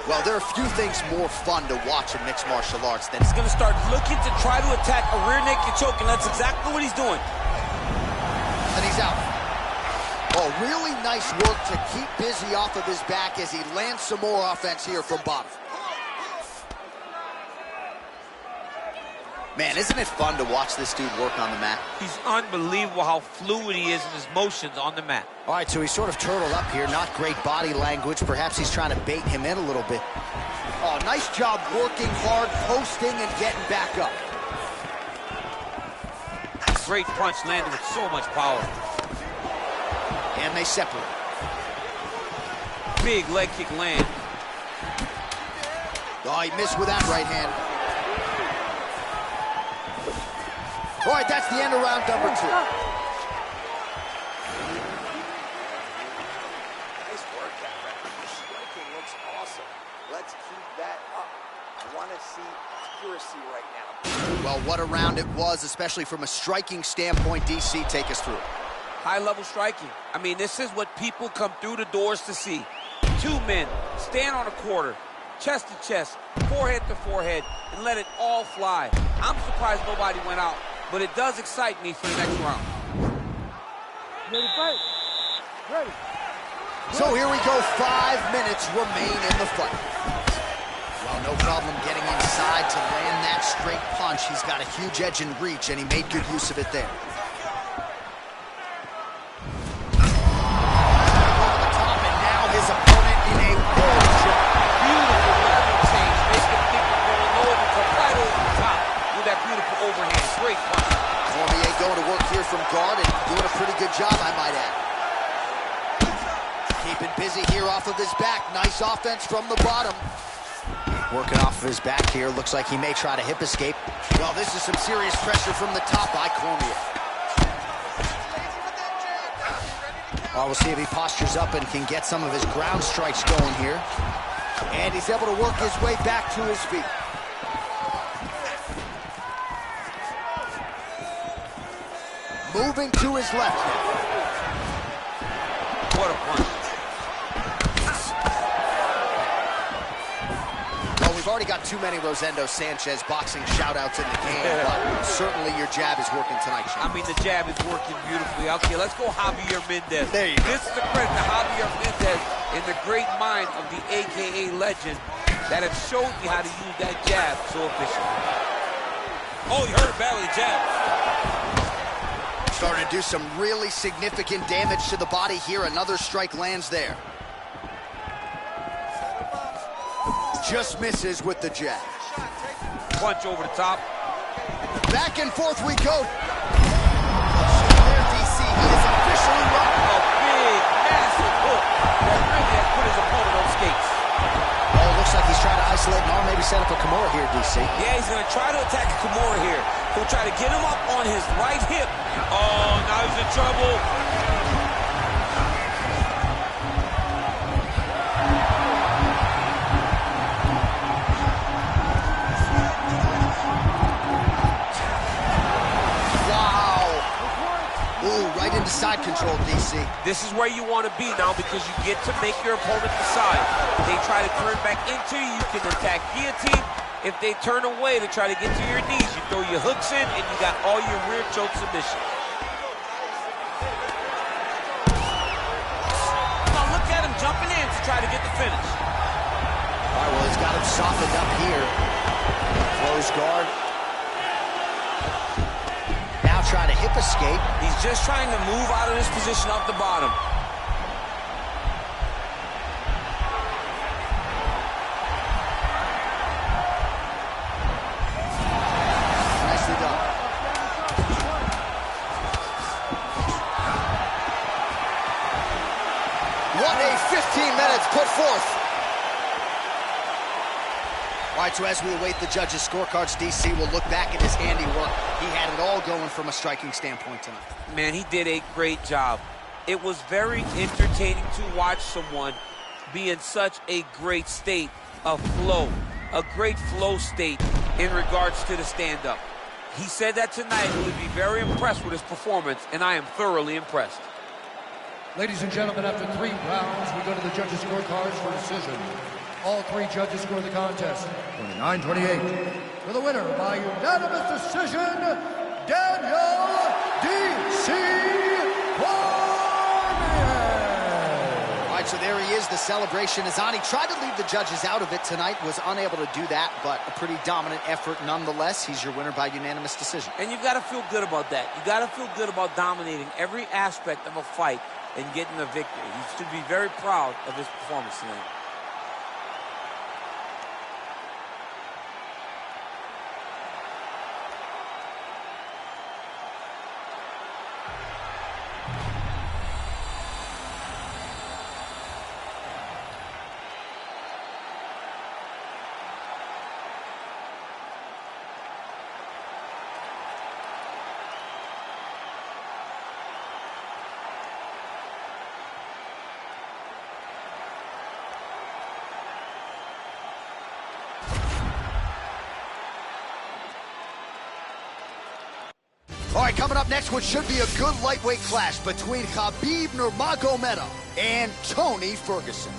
Speaker 1: Well, there are a few things more fun to watch in mixed martial arts than...
Speaker 2: He's going to start looking to try to attack a rear naked choke, and that's exactly what he's doing.
Speaker 1: And he's out. Oh, really nice work to keep busy off of his back as he lands some more offense here from bottom. Man, isn't it fun to watch this dude work on the mat?
Speaker 2: He's unbelievable how fluid he is in his motions on the mat.
Speaker 1: All right, so he's sort of turtled up here. Not great body language. Perhaps he's trying to bait him in a little bit. Oh, nice job working hard, posting, and getting back up.
Speaker 2: Great punch landed with so much power.
Speaker 1: And they separate.
Speaker 2: Big leg kick land.
Speaker 1: Oh, he missed with that right hand. All right, that's the end of round number 2.
Speaker 4: Nice work, Garbrandt. The striking looks awesome. Let's keep that up. I want to see accuracy right now.
Speaker 1: Well, what a round it was, especially from a striking standpoint. DC, take us through it.
Speaker 2: High-level striking. I mean, this is what people come through the doors to see. Two men stand on a quarter, chest to chest, forehead to forehead, and let it all fly. I'm surprised nobody went out, but it does excite me for the next round.
Speaker 5: Ready to fight? Ready.
Speaker 1: So here we go, 5 minutes remain in the fight. Well, no problem getting inside to land that straight punch. He's got a huge edge and reach, and he made good use of it there. Over the top, and now his opponent in a roll jump.
Speaker 2: Beautiful level change, making him think he's going low and come right over the top with that beautiful overhand. Great punch.
Speaker 1: Cormier going to work here from guard and doing a pretty good job, I might add. Keeping busy here off of his back. Nice offense from the bottom. Working off of his back here. Looks like he may try to hip escape. Well, this is some serious pressure from the top by Cormier. We'll see if he postures up and can get some of his ground strikes going here. And he's able to work his way back to his feet. Moving to his left now.
Speaker 2: What a punch.
Speaker 1: Well, we've already got too many Rosendo Sanchez boxing shout-outs in the game, but certainly your jab is working tonight, Sean.
Speaker 2: I mean, the jab is working beautifully. Okay, let's go Javier Mendez.
Speaker 1: There you go.
Speaker 2: This is the credit to Javier Mendez and the great mind of the AKA legend that have showed me how to use that jab so efficiently. Oh, he hurt badly, jab.
Speaker 1: Starting to do some really significant damage to the body here. Another strike lands there. Just misses with the jab.
Speaker 2: Punch over the top.
Speaker 1: Back and forth we go. There, DC, he is officially run.
Speaker 2: A big, massive hook that really has put his opponent on skates.
Speaker 1: Oh, looks like he's trying to isolate and maybe set up a Kimura here, DC.
Speaker 2: Yeah, he's going to try to attack Kimura here. He'll try to get him up on his right hip. Oh, now he's in trouble.
Speaker 1: Right into side control, DC.
Speaker 2: This is where you want to be now because you get to make your opponent decide. They try to turn back into you, you can attack guillotine. If they turn away to try to get to your knees, you throw your hooks in and you got all your rear choke submission. Now look at him jumping in to try to get the finish.
Speaker 1: All right, well, he's got him softened up here. Close guard. Try to hip escape.
Speaker 2: He's just trying to move out of this position off the bottom.
Speaker 1: Nicely done. What a 15 minutes put forth. All right, so as we await the judges' scorecards, DC will look back at his handiwork. He had it all going from a striking standpoint tonight.
Speaker 2: Man, he did a great job. It was very entertaining to watch someone be in such a great state of flow, a great flow state in regards to the stand-up. He said that tonight he would be very impressed with his performance, and I am thoroughly impressed.
Speaker 3: Ladies and gentlemen, after 3 rounds, we go to the judges' scorecards for decision. All 3 judges score the contest 29-28. For the winner by unanimous decision, Daniel D.C. Cormier.
Speaker 1: All right, so there he is. The celebration is on. He tried to leave the judges out of it tonight, was unable to do that, but a pretty dominant effort nonetheless. He's your winner by unanimous decision.
Speaker 2: And you've got to feel good about that. You got to feel good about dominating every aspect of a fight and getting a victory. You should be very proud of his performance tonight.
Speaker 1: All right, coming up next, what should be a good lightweight clash between Khabib Nurmagomedov and Tony Ferguson.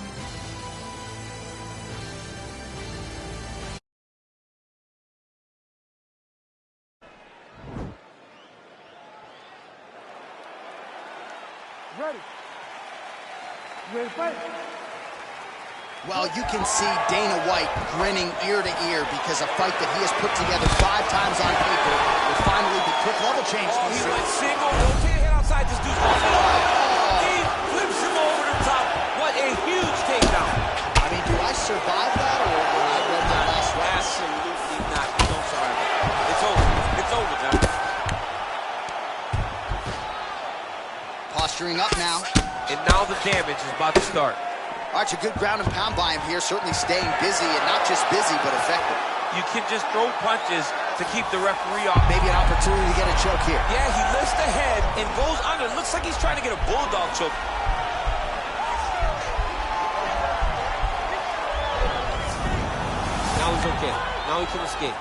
Speaker 5: Ready? You ready to fight?
Speaker 1: Well, you can see Dana White grinning ear to ear because a fight that he has put together 5 times on paper will finally be quick level change.
Speaker 2: Oh, he went single. Rotate head outside. This dude's going to fall. He flips him over the top. What a huge takedown.
Speaker 1: I mean, do I survive that or will I run the last round?
Speaker 2: Absolutely not. You don't survive it. It's over. It's over, John.
Speaker 1: Posturing up now.
Speaker 2: And now the damage is about to start.
Speaker 1: All right, a good ground and pound by him here, certainly staying busy, and not just busy, but effective.
Speaker 2: You can just throw punches to keep the referee off.
Speaker 1: Maybe an opportunity to get a choke here.
Speaker 2: Yeah, he lifts the head and goes under. It looks like he's trying to get a bulldog choke.
Speaker 6: is okay. Now he can escape.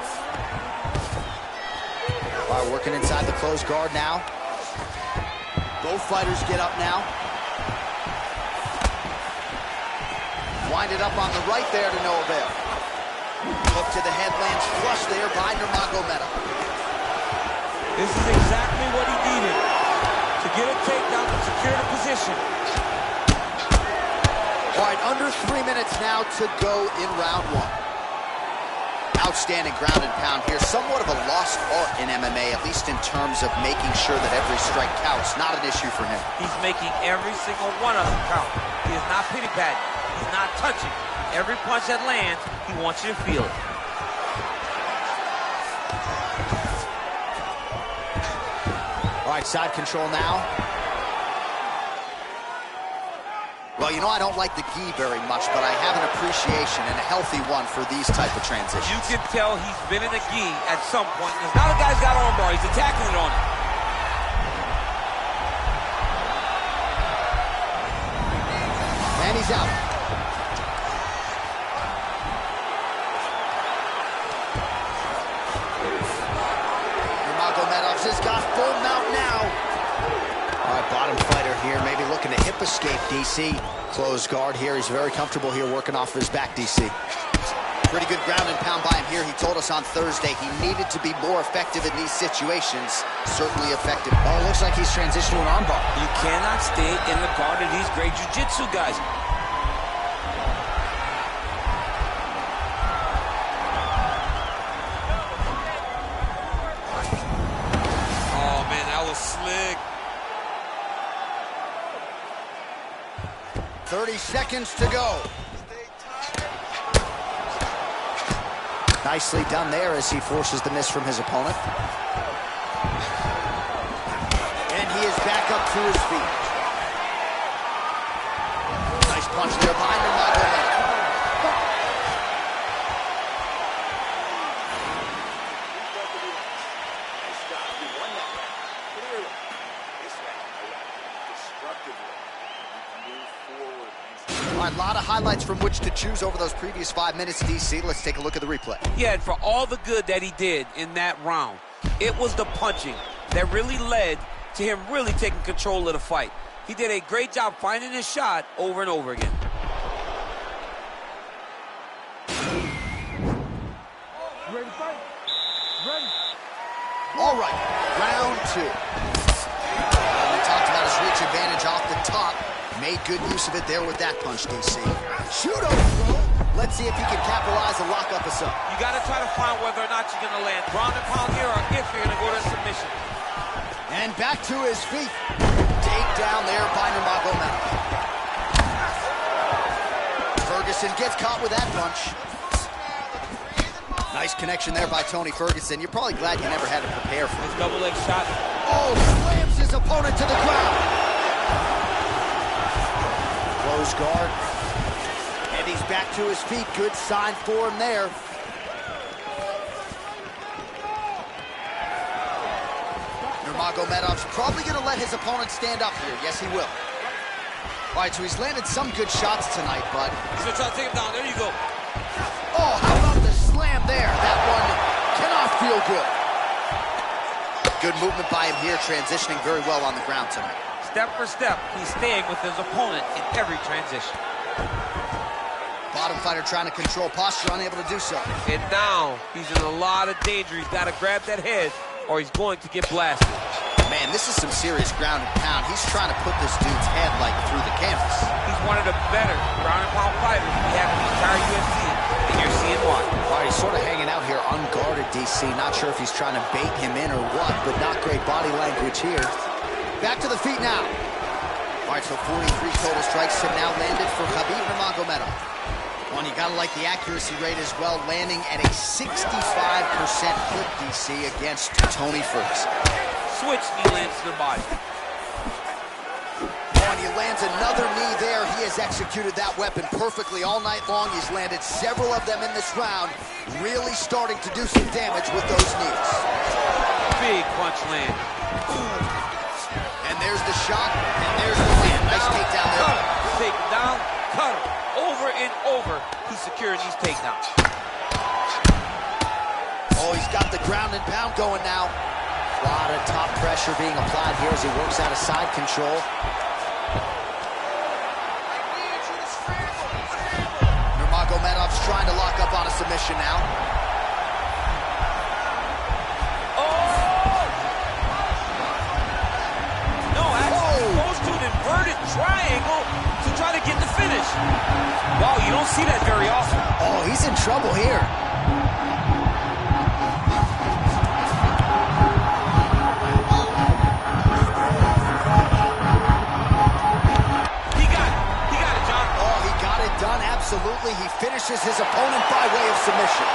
Speaker 1: All right, working inside the closed guard now. Both fighters get up now. Wind it up on the right there to no avail. Hook to the head lands flush there by Nurmagomedov.
Speaker 6: This is exactly what he needed to get a takedown and secure the position.
Speaker 1: All right, under 3 minutes now to go in round one. Outstanding ground and pound here. Somewhat of a lost art in MMA, at least in terms of making sure that every strike counts. Not an issue for him.
Speaker 2: He's making every single one of them count. He is not pity-patting. He's not touching. Every punch that lands, he wants you to feel it.
Speaker 1: All right, side control now. Well, you know, I don't like the gi very much, but I have an appreciation and a healthy one for these type of transitions.
Speaker 2: You can tell he's been in the gi at some point. Because now the guy's got armbar. He's attacking it on it.
Speaker 1: And he's out. Nurmagomedov has got full mount now. All right, bottom fighter here, maybe looking to hip escape, DC. Closed guard here. He's very comfortable here working off of his back, DC. Pretty good ground and pound by him here. He told us on Thursday he needed to be more effective in these situations. Certainly effective. Oh, it looks like he's transitioned to an armbar.
Speaker 2: You cannot stay in the guard of these great jiu-jitsu guys.
Speaker 6: Oh, man, that was slick.
Speaker 1: 30 seconds to go. Nicely done there as he forces the miss from his opponent. And he is back up to his feet. Nice punch there by Nurmagomedov.
Speaker 4: Nice job. You won that round clearly. This round, destructively. You can move forward.
Speaker 1: All right, a lot of highlights from which to choose over those previous 5 minutes, DC. Let's take a look at the replay.
Speaker 2: Yeah, and for all the good that he did in that round, it was the punching that really led to him really taking control of the fight. He did a great job finding his shot over and over again.
Speaker 5: Ready to fight? Ready.
Speaker 1: All right, round two. We talked about his reach advantage off the top. Made good use of it there with that punch, DC. Shoot over. Let's see if he can capitalize and lock up a sub.
Speaker 2: You got to try to find whether or not you're going to land ground and pound here or if you're going to go to submission.
Speaker 1: And back to his feet. Takedown there by Nurmagomedov. Ferguson gets caught with that punch. Nice connection there by Tony Ferguson. You're probably glad you never had to prepare for it.
Speaker 6: Double leg shot.
Speaker 1: Oh, slams his opponent to the ground. Close guard. And he's back to his feet. Good sign for him there. Nurmagomedov's probably going to let his opponent stand up here. Yes, he will. All right, so he's landed some good shots tonight, but...
Speaker 6: He's going to try to take him down. There you go.
Speaker 1: Oh, how about the slam there? That one cannot feel good. Good movement by him here, transitioning very well on the ground tonight.
Speaker 2: Step for step, he's staying with his opponent in every transition.
Speaker 1: Bottom fighter trying to control posture, unable to do so.
Speaker 2: And now, he's in a lot of danger. He's got to grab that head, or he's going to get blasted.
Speaker 1: Man, this is some serious ground and pound. He's trying to put this dude's head, like, through the canvas.
Speaker 2: He's one of the better ground and pound fighters we have in the entire UFC, and you're seeing why.
Speaker 1: All right, he's sort of hanging out here unguarded, DC. Not sure if he's trying to bait him in or what, but not great body language here. Back to the feet now. All right, so 43 total strikes have now landed for Khabib Nurmagomedov. Well, you gotta like the accuracy rate as well, landing at a 65% clip, DC, against Tony Ferguson.
Speaker 2: Switch knee lands to the body.
Speaker 1: Oh, and he lands another knee there. He has executed that weapon perfectly all night long. He's landed several of them in this round, really starting to do some damage with those knees.
Speaker 2: Big punch land.
Speaker 1: And there's the shot, and there's the land. Nice takedown there.
Speaker 2: Take him down, cut him. Over and over, he's securing these takedowns.
Speaker 1: ground and pound going now. A lot of top pressure being applied here as he works out of side control. Nurmagomedov's trying to lock up on a submission now.
Speaker 2: Inverted triangle to try to get the finish. Wow, you don't see that very often.
Speaker 1: Oh, he's in trouble here.
Speaker 2: He got it, John.
Speaker 1: Oh, he got it done, absolutely. He finishes his opponent by way of submission.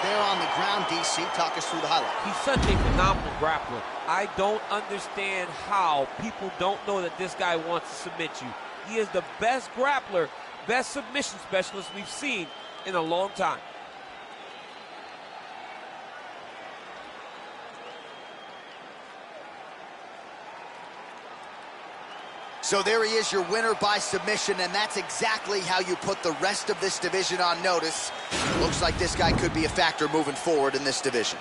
Speaker 1: There on the ground, DC. Talk us through the highlight.
Speaker 2: He's such a phenomenal grappler. I don't understand how people don't know that this guy wants to submit you. He is the best grappler, best submission specialist we've seen in a long time.
Speaker 1: So there he is, your winner by submission, and that's exactly how you put the rest of this division on notice. Looks like this guy could be a factor moving forward in this division.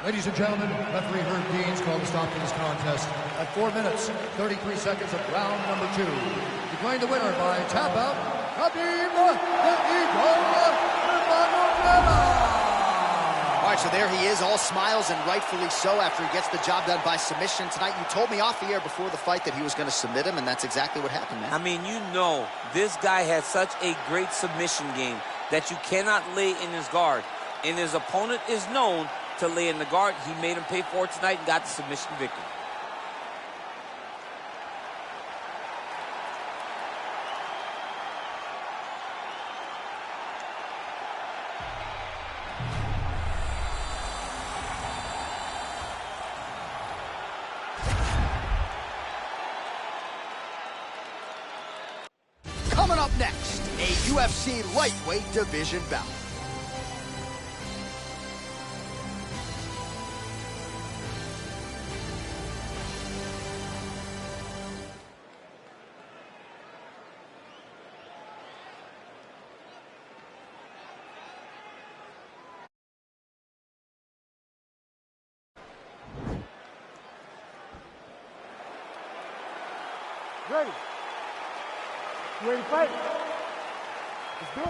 Speaker 3: Ladies and gentlemen, referee Herb Deans called a stop to this contest at 4 minutes, 33 seconds of round number 2. Declaring the winner by tap out, Khabib the Eagle Nurmagomedov.
Speaker 1: All right, so there he is, all smiles, and rightfully so after he gets the job done by submission tonight. You told me off the air before the fight that he was going to submit him, and that's exactly what happened, man.
Speaker 2: I mean, you know, this guy has such a great submission game that you cannot lay in his guard. And his opponent is known to lay in the guard. He made him pay for it tonight and got the submission victory.
Speaker 1: Coming up next, a UFC lightweight division bout.
Speaker 5: Ready? You ready to fight?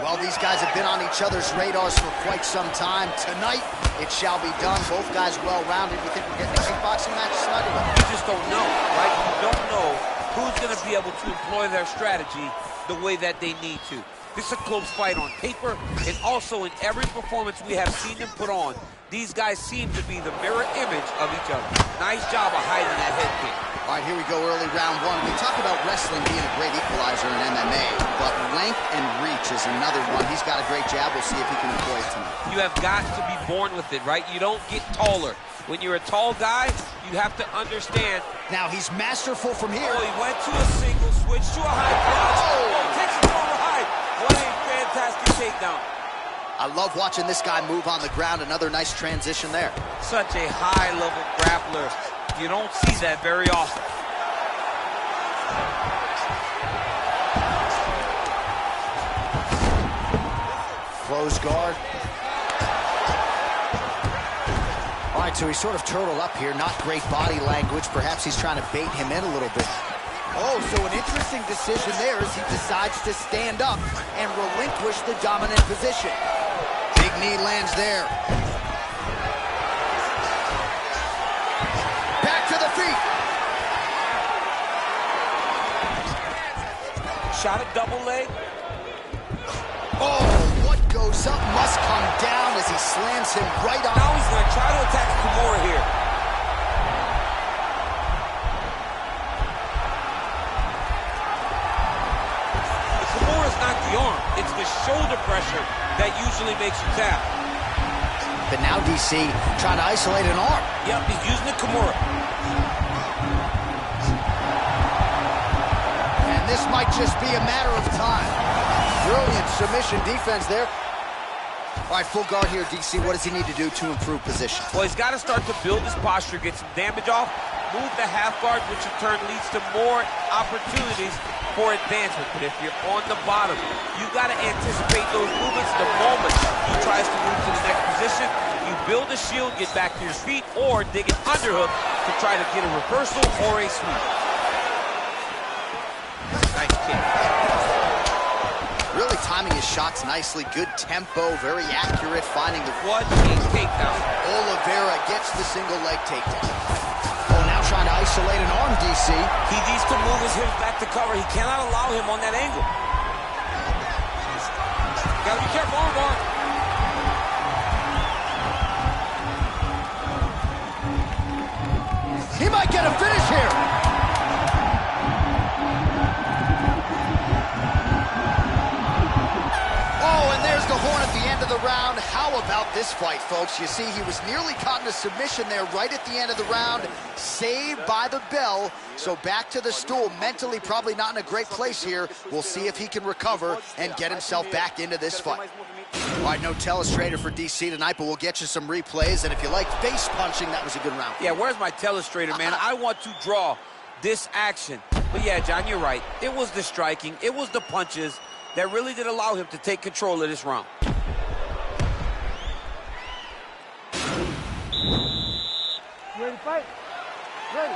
Speaker 1: Well, these guys have been on each other's radars for quite some time. Tonight, it shall be done. Both guys well-rounded. You think we're getting a kickboxing match tonight?
Speaker 2: You just don't know, right? You don't know who's going to be able to employ their strategy the way that they need to. This is a close fight on paper, and also in every performance we have seen them put on, these guys seem to be the mirror image of each other. Nice job of hiding that head kick.
Speaker 1: All right, here we go, early round 1. We talk about wrestling being a great equalizer in MMA, but length and reach is another one. He's got a great jab. We'll see if he can employ it tonight.
Speaker 2: You have got to be born with it, right? You don't get taller. When you're a tall guy, you have to understand.
Speaker 1: Now, he's masterful from here.
Speaker 2: Oh, he went to a single, switched to a high cross. Oh, takes it over high. What a fantastic takedown.
Speaker 1: I love watching this guy move on the ground. Another nice transition there.
Speaker 2: Such a high-level grappler. You don't see that very often.
Speaker 1: Close guard. All right, so he's sort of turtled up here. Not great body language. Perhaps he's trying to bait him in a little bit. Oh, so an interesting decision there as he decides to stand up and relinquish the dominant position. Big knee lands there. Back to the feet.
Speaker 2: Shot a double leg.
Speaker 1: Oh, what goes up must come down as he slams him right on.
Speaker 2: Now he's going to try to attack Kimura here. The Kimura's not the arm. It's the shoulder pressure that usually makes you tap.
Speaker 1: But now DC trying to isolate an arm.
Speaker 2: Yep, he's using the Kimura.
Speaker 1: might just be a matter of time. Brilliant submission defense there. All right, full guard here, DC. What does he need to do to improve position?
Speaker 2: Well, he's got to start to build his posture, get some damage off, move the half guard, which in turn leads to more opportunities for advancement. But if you're on the bottom, you got to anticipate those movements the moment he tries to move to the next position. You build a shield, get back to your feet, or dig an underhook to try to get a reversal or a sweep. Nice kick.
Speaker 1: Really timing his shots nicely. Good tempo, very accurate, finding the...
Speaker 2: What a takedown.
Speaker 1: Oliveira gets the single leg takedown. Oh, now trying to isolate an arm, DC.
Speaker 6: He needs to move his hips back to cover. He cannot allow him on that angle. Gotta be careful, armbar.
Speaker 1: He might get a finish here. Oh, and there's the horn at the end of the round. How about this fight, folks? You see, he was nearly caught in a submission there right at the end of the round. Saved by the bell. So back to the stool. Mentally probably not in a great place here. We'll see if he can recover and get himself back into this fight. All right, no telestrator for DC tonight, but we'll get you some replays. And if you like face punching, that was a good round.
Speaker 2: Yeah, where's my telestrator, man? I want to draw this action. But yeah, John, you're right. It was the striking. It was the punches that really did allow him to take control of this round.
Speaker 5: You ready to fight? Ready.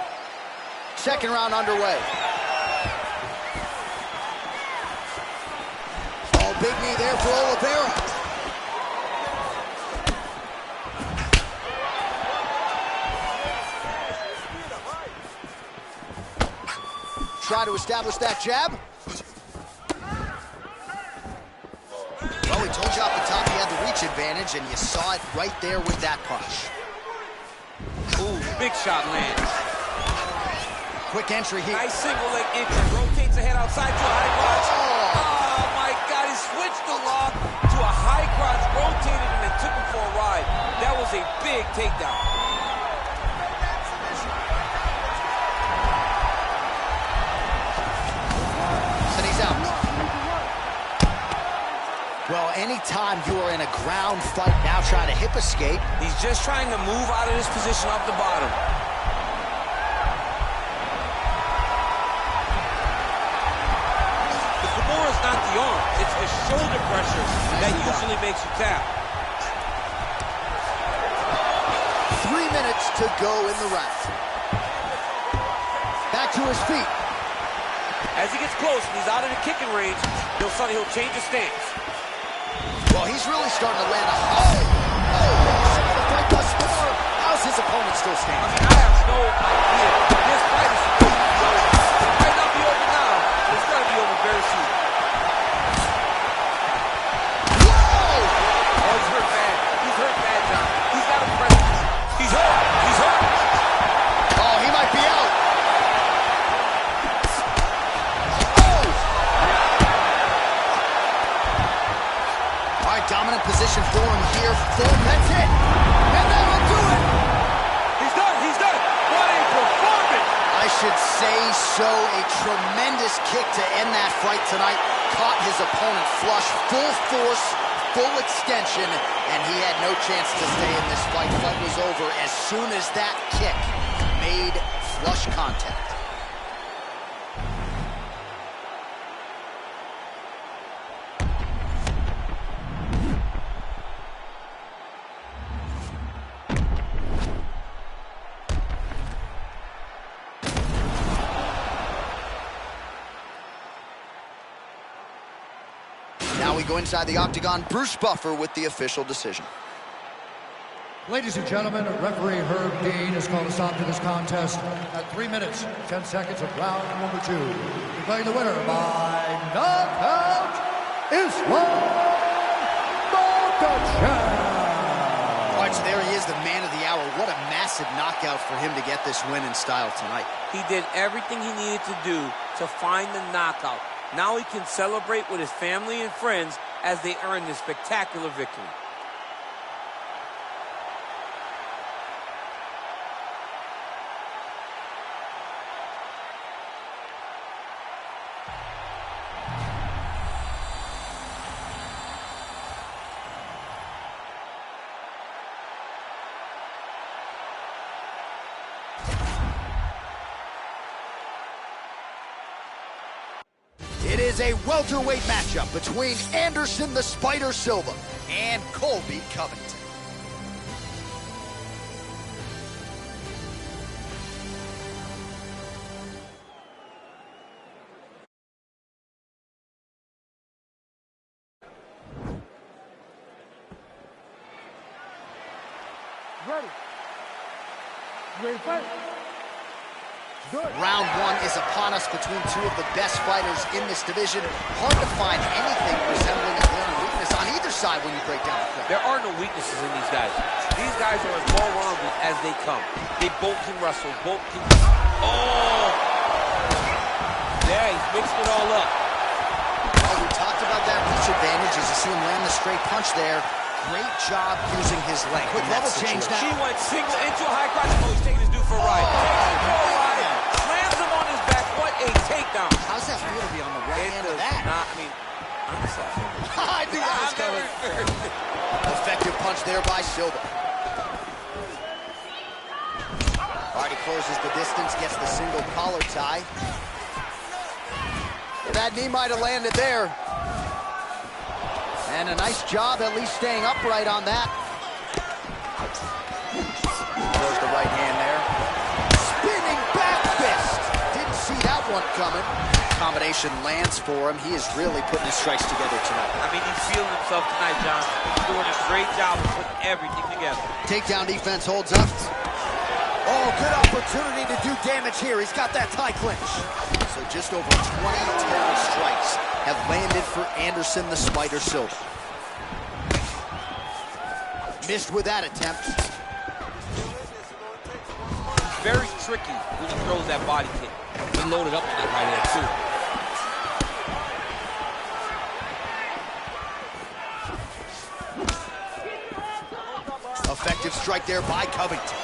Speaker 1: Second round underway. Oh, big knee there for Oliveira. Try to establish that jab. Well, we told you off the top he had the reach advantage, and you saw it right there with that punch.
Speaker 2: Ooh, big shot lands.
Speaker 1: Quick entry here.
Speaker 2: Nice single leg entry. Rotates the head outside to a high crotch. Oh, my God. He switched the lock to a high crotch, rotated, and then took him for a ride. That was a big takedown.
Speaker 1: And he's out. Well, anytime you are in a ground fight, now trying to hip escape.
Speaker 2: He's just trying to move out of this position off the bottom. The Kimura is not the arm. It's the shoulder pressure that usually makes you tap.
Speaker 1: 3 minutes to go in the round. Back to his feet.
Speaker 2: As he gets close and he's out of the kicking range, he'll change his stance.
Speaker 1: Well, he's really starting to land a... the fight thus far. How's his opponent still standing?
Speaker 2: I have no idea. This fight is supposed to be over. It might not be over now, but it's going to be over very soon.
Speaker 1: Whoa!
Speaker 2: Oh, he's hurt bad. He's hurt bad, John. He's got to press. He's hurt. He's hurt.
Speaker 1: Oh, he might be out. Dominant position for him here. That's it. And that will do it.
Speaker 2: He's done. He's done. What a performance.
Speaker 1: I should say so. A tremendous kick to end that fight tonight. Caught his opponent flush. Full force, full extension, and he had no chance to stay in this fight. Fight was over as soon as that kick made flush contact. Now we go inside the octagon. Bruce Buffer with the official decision.
Speaker 3: Ladies and gentlemen, referee Herb Dean has called a stop to this contest at 3 minutes, 10 seconds of round number 2. Declaring the winner by knockout, Islam Makhachev.
Speaker 1: All right, so there he is, the man of the hour. What a massive knockout for him to get this win in style tonight.
Speaker 2: He did everything he needed to do to find the knockout. Now he can celebrate with his family and friends as they earn this spectacular victory.
Speaker 1: is a welterweight matchup between Anderson the Spider Silva and Colby Covington.
Speaker 5: Ready. Ready to fight?
Speaker 1: Round one is upon us between two of the best fighters in this division. Hard to find anything resembling a glaring weakness on either side when you break down the fight.
Speaker 2: There are no weaknesses in these guys. These guys are as well-rounded as they come. They both can wrestle, both can... Oh! Yeah, he's mixed it all up.
Speaker 1: Oh, we talked about that reach advantage as you see him land the straight punch there. Great job using his length. Quick level change now.
Speaker 2: She went single into a high cross. Oh, he's taking his dude for a ride. Takes him for a ride. Slams him on his back. What a takedown.
Speaker 1: How's that feel to be on the right end of that?
Speaker 2: I mean, I'm sorry.
Speaker 1: I knew that was coming. Effective punch there by Silva. All right, he closes the distance, gets the single collar tie. That knee might have landed there. And a nice job at least staying upright on that. Throws the right hand there. Spinning back fist. Didn't see that one coming. Combination lands for him. He is really putting his strikes together tonight.
Speaker 2: I mean, he's feeling himself tonight, John. He's doing a great job of putting everything together.
Speaker 1: Takedown defense holds up. Oh, good opportunity to do damage here. He's got that tie clinch. So just over 20 total strikes have landed for Anderson the Spider Silva. Missed with that attempt.
Speaker 2: Very tricky when he throws that body kick. He loaded up on that right hand, too.
Speaker 1: Effective strike there by Covington.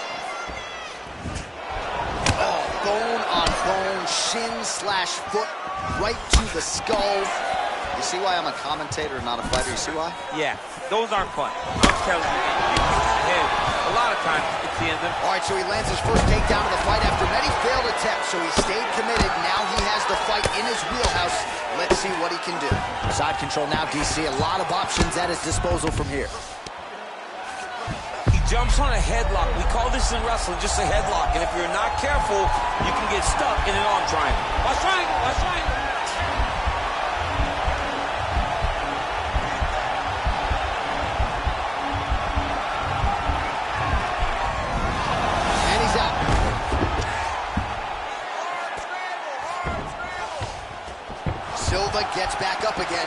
Speaker 1: Oh, bone on bone, shin slash foot, right to the skull. You see why I'm a commentator and not a fighter? You see why?
Speaker 2: Yeah, those aren't fun. I'm telling you, head, a lot of times it's the end of it.
Speaker 1: All right, so he lands his first takedown of the fight after many failed attempts, so he stayed committed. Now he has the fight in his wheelhouse. Let's see what he can do. Side control now, DC. A lot of options at his disposal from here.
Speaker 2: He jumps on a headlock. We call this in wrestling just a headlock, and if you're not careful, you can get stuck in an arm triangle. Watch triangle, watch triangle.
Speaker 1: Silva gets back up again.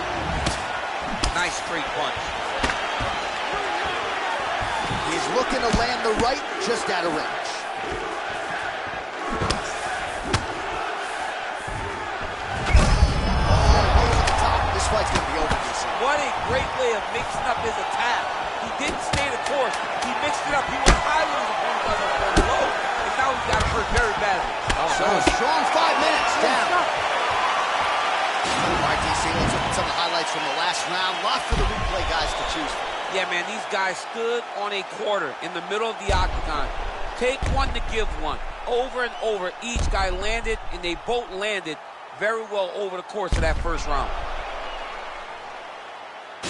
Speaker 2: Nice straight punch.
Speaker 1: He's looking to land the right, just out of range. This fight's going to be over.
Speaker 2: What a great way of mixing up his attack. He didn't stay the course. He mixed it up. He went high with his opponent on the low, and now he got hurt very badly.
Speaker 1: So a strong 5 minutes down. All right, DC, let's look at some of the highlights from the last round. Lots for the replay guys to choose from.
Speaker 2: Yeah, man, these guys stood on a quarter in the middle of the octagon. Take one to give one. Over and over, each guy landed, and they both landed very well over the course of that first round.
Speaker 7: You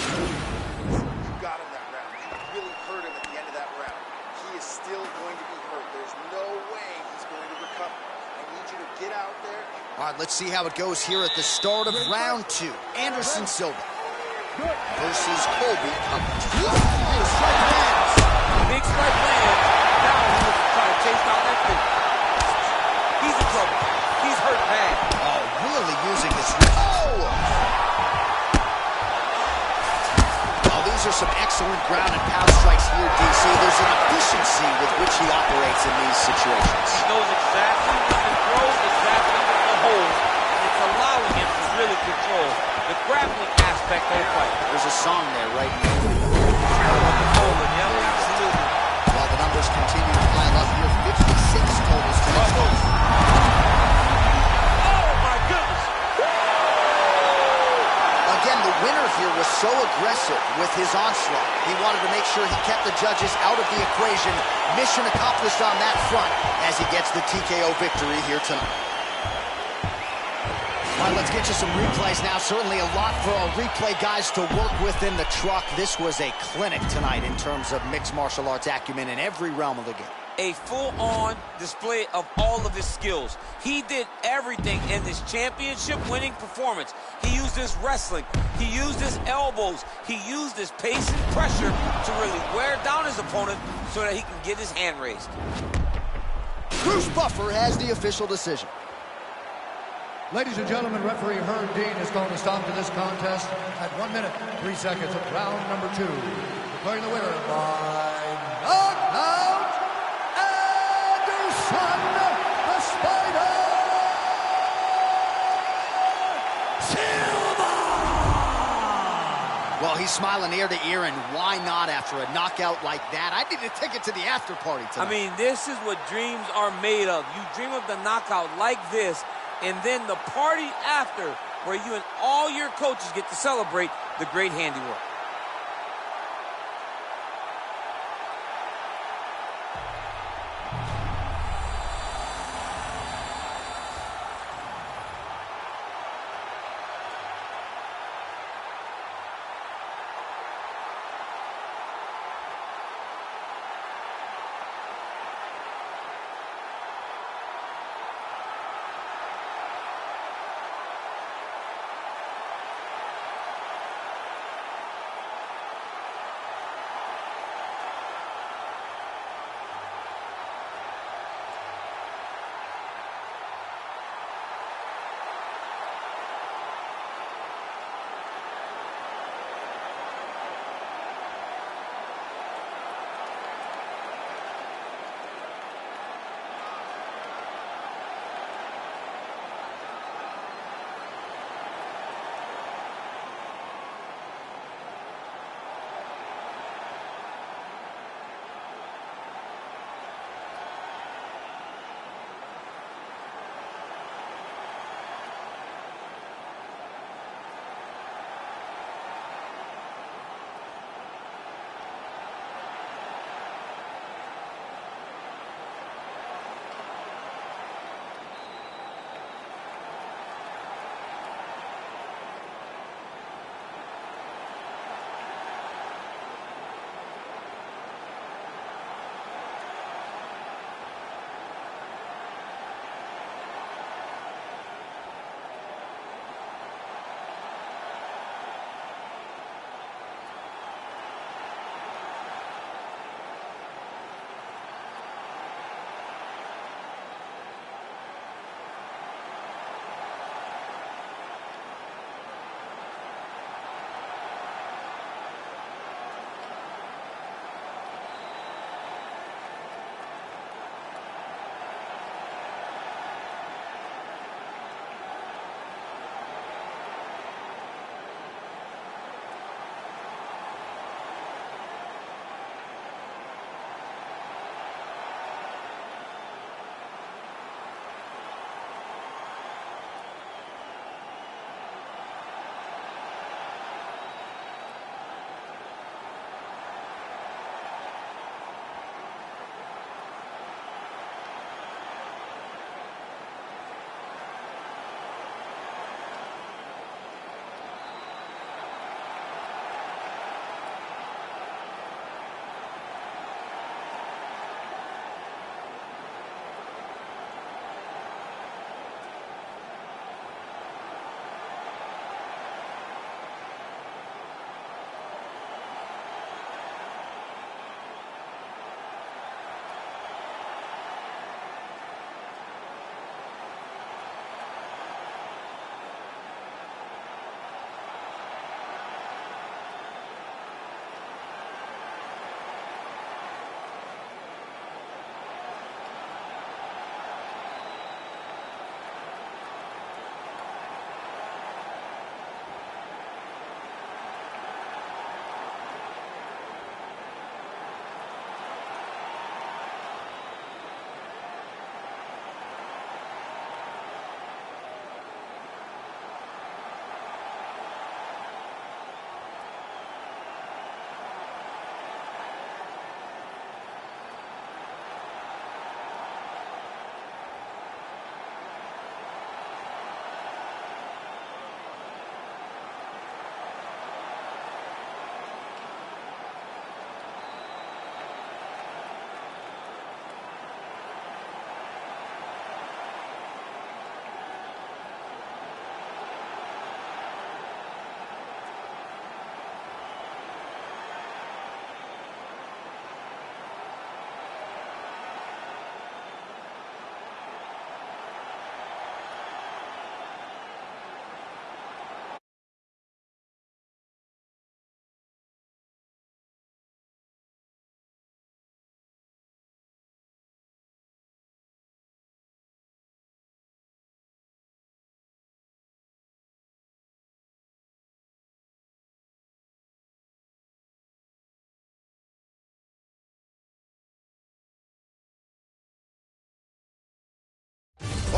Speaker 7: got him that round. You really hurt him at the end of that round. He is still going to be hurt. There's no way he's going to recover. I need you to get out there.
Speaker 1: All right, let's see how it goes here at the start of round two. Anderson Silva versus Colby Covington. Big strike lands.
Speaker 2: Big strike lands. Now he's trying to chase down that thing. He's in trouble. He's hurt bad.
Speaker 1: Oh, really using his reach. Oh, these are some excellent ground and pound strikes here, DC. There's an efficiency with which he operates in these situations.
Speaker 2: He knows exactly when to throw, exactly when to hold, and it's allowing him to really control the grappling aspect of the fight.
Speaker 1: There's a song there, right?
Speaker 2: Yeah, absolutely.
Speaker 1: While the numbers continue to pile up here, 56 totals tonight.
Speaker 2: Oh, my goodness.
Speaker 1: Again, the winner here was so aggressive with his onslaught. He wanted to make sure he kept the judges out of the equation. Mission accomplished on that front as he gets the TKO victory here tonight. All right, let's get you some replays now. Certainly a lot for our replay guys to work with in the truck. This was a clinic tonight in terms of mixed martial arts acumen in every realm of the game.
Speaker 2: A full-on display of all of his skills. He did everything in this championship-winning performance. He used his wrestling. He used his elbows. He used his pace and pressure to really wear down his opponent so that he can get his hand raised.
Speaker 1: Bruce Buffer has the official decision.
Speaker 3: Ladies and gentlemen, referee Herb Dean has called a stop to this contest at 1 minute, 3 seconds of round number 2. Declaring the winner by knockout, Anderson the Spider Silva!
Speaker 1: Well, he's smiling ear to ear, and why not after a knockout like that? I need a ticket to the after party tonight.
Speaker 2: I mean, this is what dreams are made of. You dream of the knockout like this, and then the party after, where you and all your coaches get to celebrate the great handiwork.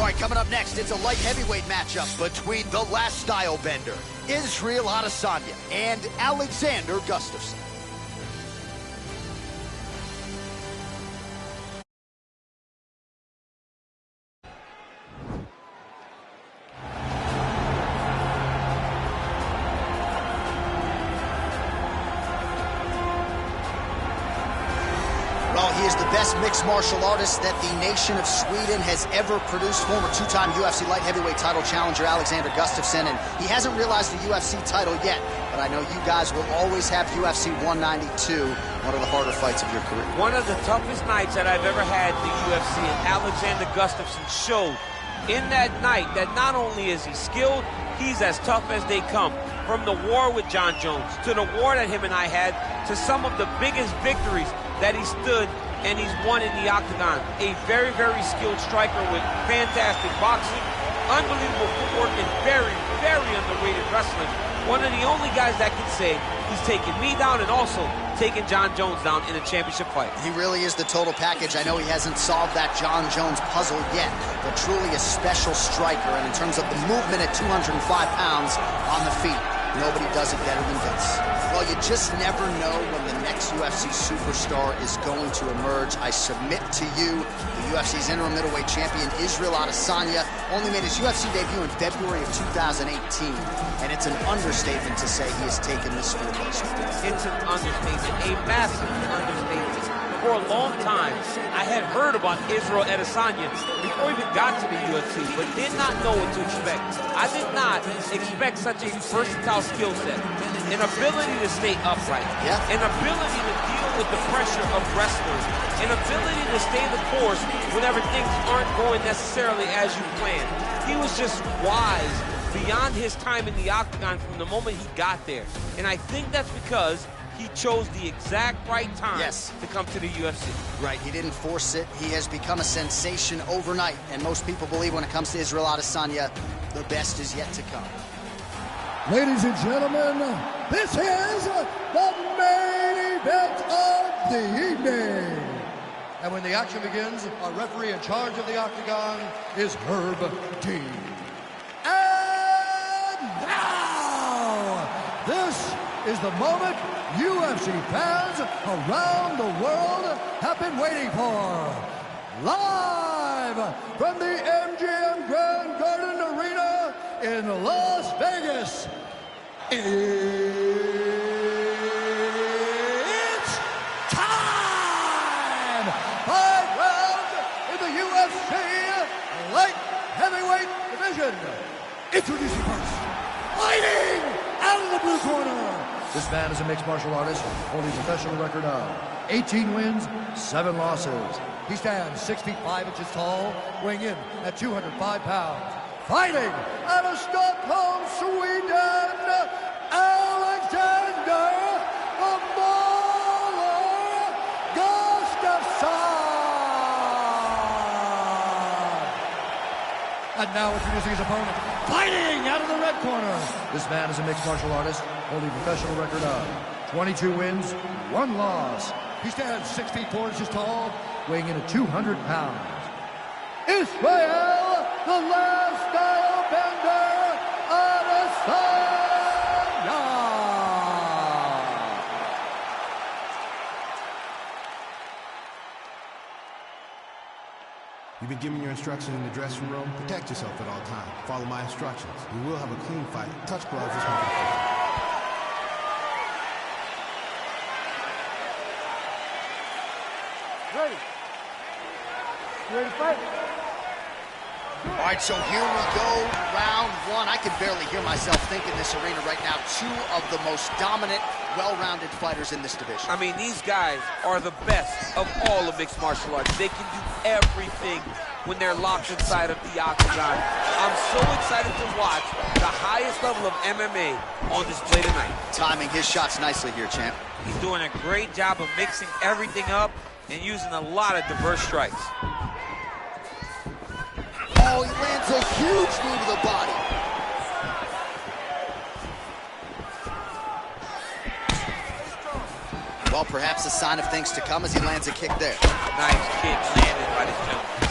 Speaker 1: right, coming up next, it's a light heavyweight matchup between the last style bender, Israel Adesanya, and Alexander Gustafsson. Well, he is the best mixed martial artist that the nation of Sweden has ever produced. Former two-time UFC light heavyweight title challenger Alexander Gustafsson, and he hasn't realized the UFC title yet, but I know you guys will always have UFC 192, one of the harder fights of your career.
Speaker 2: One of the toughest nights that I've ever had in the UFC, and Alexander Gustafsson showed in that night that not only is he skilled, he's as tough as they come. From the war with John Jones, to the war that him and I had, to some of the biggest victories that he stood and he's won in the octagon. A very, very skilled striker with fantastic boxing, unbelievable footwork, and very, very underrated wrestling. One of the only guys that can say he's taken me down and also taken John Jones down in a championship fight.
Speaker 1: He really is the total package. I know he hasn't solved that John Jones puzzle yet, but truly a special striker. And in terms of the movement at 205 pounds on the feet, nobody does it better than Vince. Well, you just never know when the next UFC superstar is going to emerge. I submit to you, the UFC's interim middleweight champion, Israel Adesanya, only made his UFC debut in February of 2018, and it's an understatement to say he has taken this place.
Speaker 2: It's an understatement, a massive understatement. For a long time, I had heard about Israel Adesanya before he even got to the UFC, but did not know what to expect. I did not expect such a versatile skill set, an ability to stay upright, an ability to deal with the pressure of wrestlers, an ability to stay the course whenever things aren't going necessarily as you planned. He was just wise beyond his time in the octagon from the moment he got there. And I think that's because he chose the exact right time to come to the UFC.
Speaker 1: Right, he didn't force it. He has become a sensation overnight, and most people believe when it comes to Israel Adesanya, the best is yet to come.
Speaker 3: Ladies and gentlemen, this is the main event of the evening. And when the action begins, our referee in charge of the octagon is Herb T. And now, this is the moment UFC fans around the world have been waiting for. Live from the MGM Grand Garden Arena in Las Vegas, it's time! 5 rounds in the UFC light heavyweight division. Introducing first, fighting out of the blue corner. This man is a mixed martial artist holding a professional record of 18 wins, 7 losses. He stands 6 feet 5 inches tall, weighing in at 205 pounds. Fighting out of Stockholm, Sweden, Alexander the Mauler Gustafsson. And now introducing his opponent, fighting out of the red corner. This man is a mixed martial artist holding a professional record of 22 wins, 1 loss. He stands 6 feet 4 inches tall, weighing in at 200 pounds. Israel, the last style bender, Adesanya.
Speaker 8: You've been given your instructions in the dressing room. Protect yourself at all times. Follow my instructions. We will have a clean fight. Touch gloves is my favorite.
Speaker 5: Ready? You ready to fight?
Speaker 1: All right, so here we go, round 1. I can barely hear myself think in this arena right now. 2 of the most dominant, well-rounded fighters in this division.
Speaker 2: I mean, these guys are the best of all of mixed martial arts. They can do everything when they're locked inside of the octagon. I'm so excited to watch the highest level of MMA on display tonight.
Speaker 1: Timing his shots nicely here, champ.
Speaker 2: He's doing a great job of mixing everything up and using a lot of diverse strikes.
Speaker 1: Oh, he lands a huge knee to the body. Well, perhaps a sign of things to come as he lands a kick there.
Speaker 2: Nice kick landed by this gentleman.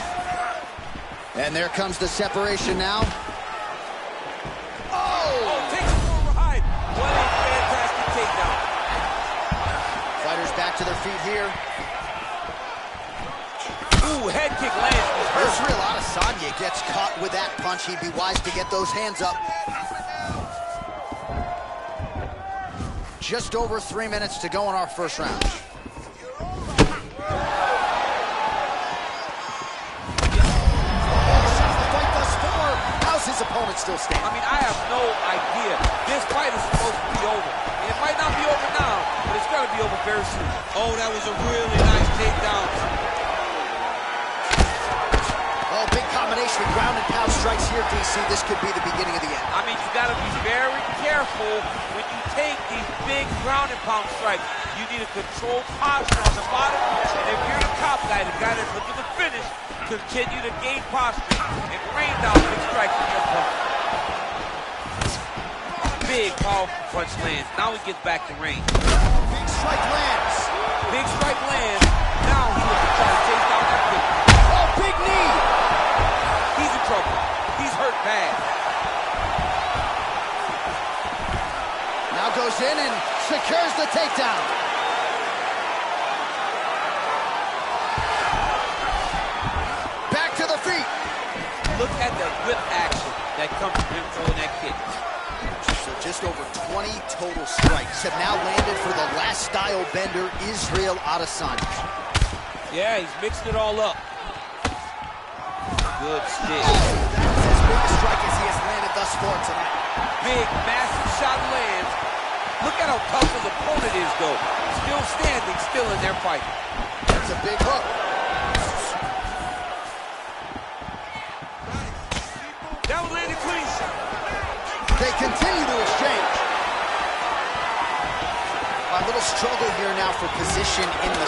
Speaker 1: And there comes the separation now.
Speaker 6: Oh, takes him for a ride. What a fantastic takedown.
Speaker 1: Fighters back to their feet here.
Speaker 6: Ooh, head kick lands.
Speaker 1: Israel Adesanya gets caught with that punch. He'd be wise to get those hands up. Just over 3 minutes to go in our first round. How's his opponent still standing?
Speaker 6: I mean, I have no idea. This fight is supposed to be over. It might not be over now, but it's going to be over very soon. Oh, that was a really nice takedown.
Speaker 1: Oh, big combination of ground and pound strikes here, DC. This could be the beginning of the end.
Speaker 6: I mean, you got to be very careful when you take these big ground and pound strikes. You need a controlled posture on the bottom. And if you're the top guy, the guy that's looking to finish, continue to gain posture and rain down big strikes on your opponent. Big, powerful punch lands. Now he gets back to range.
Speaker 1: Big strike lands.
Speaker 6: Big strike lands. Now he looks to try to chase down that kick.
Speaker 1: Oh, big knee.
Speaker 6: He's in trouble. He's hurt bad.
Speaker 1: Now goes in and secures the takedown. Back to the feet.
Speaker 6: Look at the whip action that comes from him throwing that kick.
Speaker 1: So just over 20 total strikes have now landed for the last style bender, Israel Adesanya.
Speaker 6: Yeah, he's mixing it all up. Good stick.
Speaker 1: That's his biggest strike as he has landed thus far tonight.
Speaker 6: Big, massive shot lands. Look at how tough his opponent is, though. Still standing, still in their fight.
Speaker 1: That's a big hook.
Speaker 6: That was landed clean.
Speaker 1: They continue to exchange. A little struggle here now for position in the...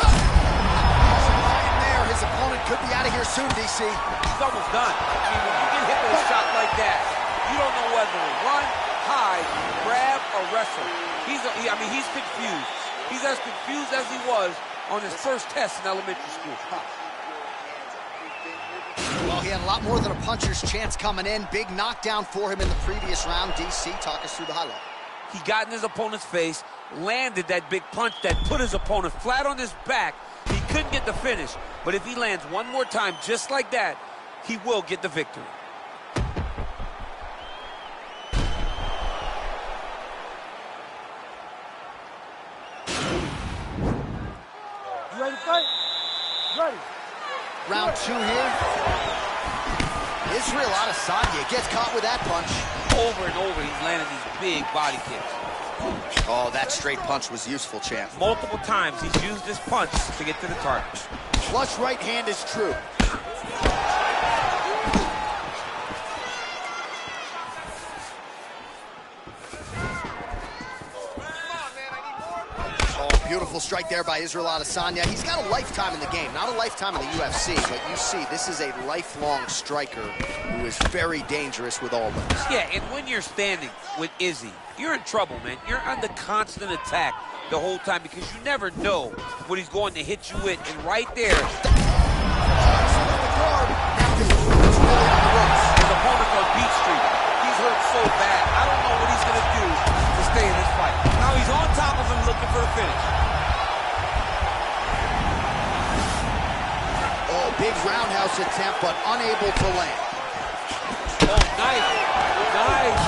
Speaker 1: there, his opponent could be out of here soon, DC.
Speaker 6: He's almost done. I mean, when you get hit with a shot like that, you don't know whether to run, hide, grab, or wrestle. He's confused. He's as confused as he was on his first test in elementary school.
Speaker 1: Well, he had a lot more than a puncher's chance coming in. Big knockdown for him in the previous round. DC, talk us through the highlight.
Speaker 6: He got in his opponent's face, landed that big punch that put his opponent flat on his back. He couldn't get the finish, but if he lands one more time just like that, he will get the victory.
Speaker 5: You ready to fight? Ready.
Speaker 1: Round 2 here. Israel Adesanya gets caught with that punch.
Speaker 6: Over and over, he's landing these big body kicks.
Speaker 1: Oh, that straight punch was useful, champ.
Speaker 6: Multiple times, he's used this punch to get to the target.
Speaker 1: Flush right hand is true. Beautiful strike there by Israel Adesanya. He's got a lifetime in the game, not a lifetime in the UFC, but you see, this is a lifelong striker who is very dangerous with all those.
Speaker 6: Yeah, and when you're standing with Izzy, you're in trouble, man. You're under constant attack the whole time because you never know what he's going to hit you with, and right there, his opponent's on Beach Street. He's hurt so bad. I don't know what he's going to do to stay in this fight. Now he's on top of him looking for the finish.
Speaker 1: Oh, big roundhouse attempt, but unable to land.
Speaker 6: Oh, nice. Nice.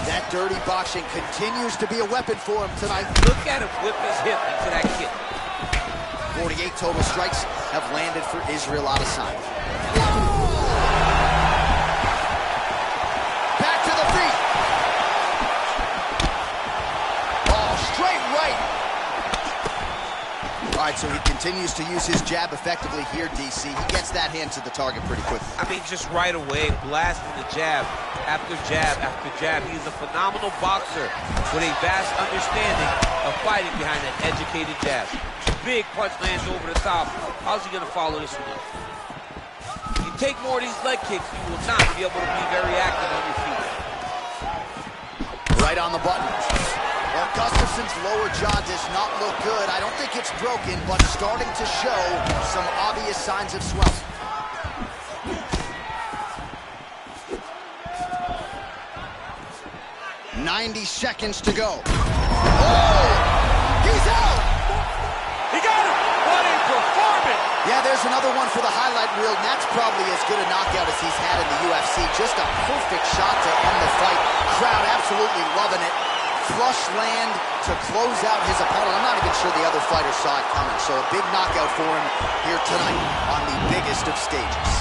Speaker 1: That dirty boxing continues to be a weapon for him tonight.
Speaker 6: Look at him whip his hip into that kick.
Speaker 1: 48 total strikes have landed for Israel Adesanya. Back to the feet. Oh, straight right. All right, so he continues to use his jab effectively here, DC. He gets that hand to the target pretty quickly.
Speaker 6: I mean, just right away, blasting the jab after jab after jab. He's a phenomenal boxer with a vast understanding of fighting behind that educated jab. Big punch lands over the top. How's he going to follow this one up? You take more of these leg kicks, you will not be able to be very active on your feet.
Speaker 1: Right on the button. Well, Gustafson's lower jaw does not look good. I don't think it's broken, but starting to show some obvious signs of swelling. 90 seconds to go. Oh! He's out!
Speaker 2: He got him! What a performance!
Speaker 1: Yeah, there's another one for the highlight reel, and that's probably as good a knockout as he's had in the UFC. Just a perfect shot to end the fight. Crowd absolutely loving it. Flush land to close out his opponent. I'm not even sure the other fighter saw it coming, so a big knockout for him here tonight on the biggest of stages.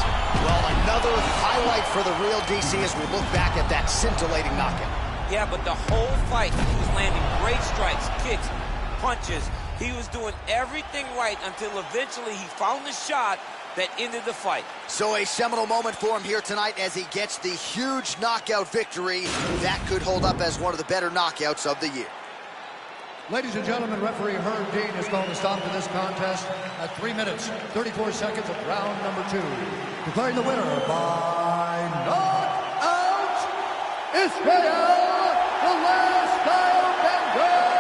Speaker 1: Well, another highlight for the real DC as we look back at that scintillating knockout.
Speaker 2: Yeah, but the whole fight, he was landing great strikes, kicks, punches. He was doing everything right until eventually he found the shot that ended the fight.
Speaker 1: So a seminal moment for him here tonight as he gets the huge knockout victory. That could hold up as one of the better knockouts of the year.
Speaker 3: Ladies and gentlemen, referee Herb Dean has called a stop to this contest at 3 minutes, 34 seconds of round number 2. Declaring the winner by knockout, Israel, the last style bender,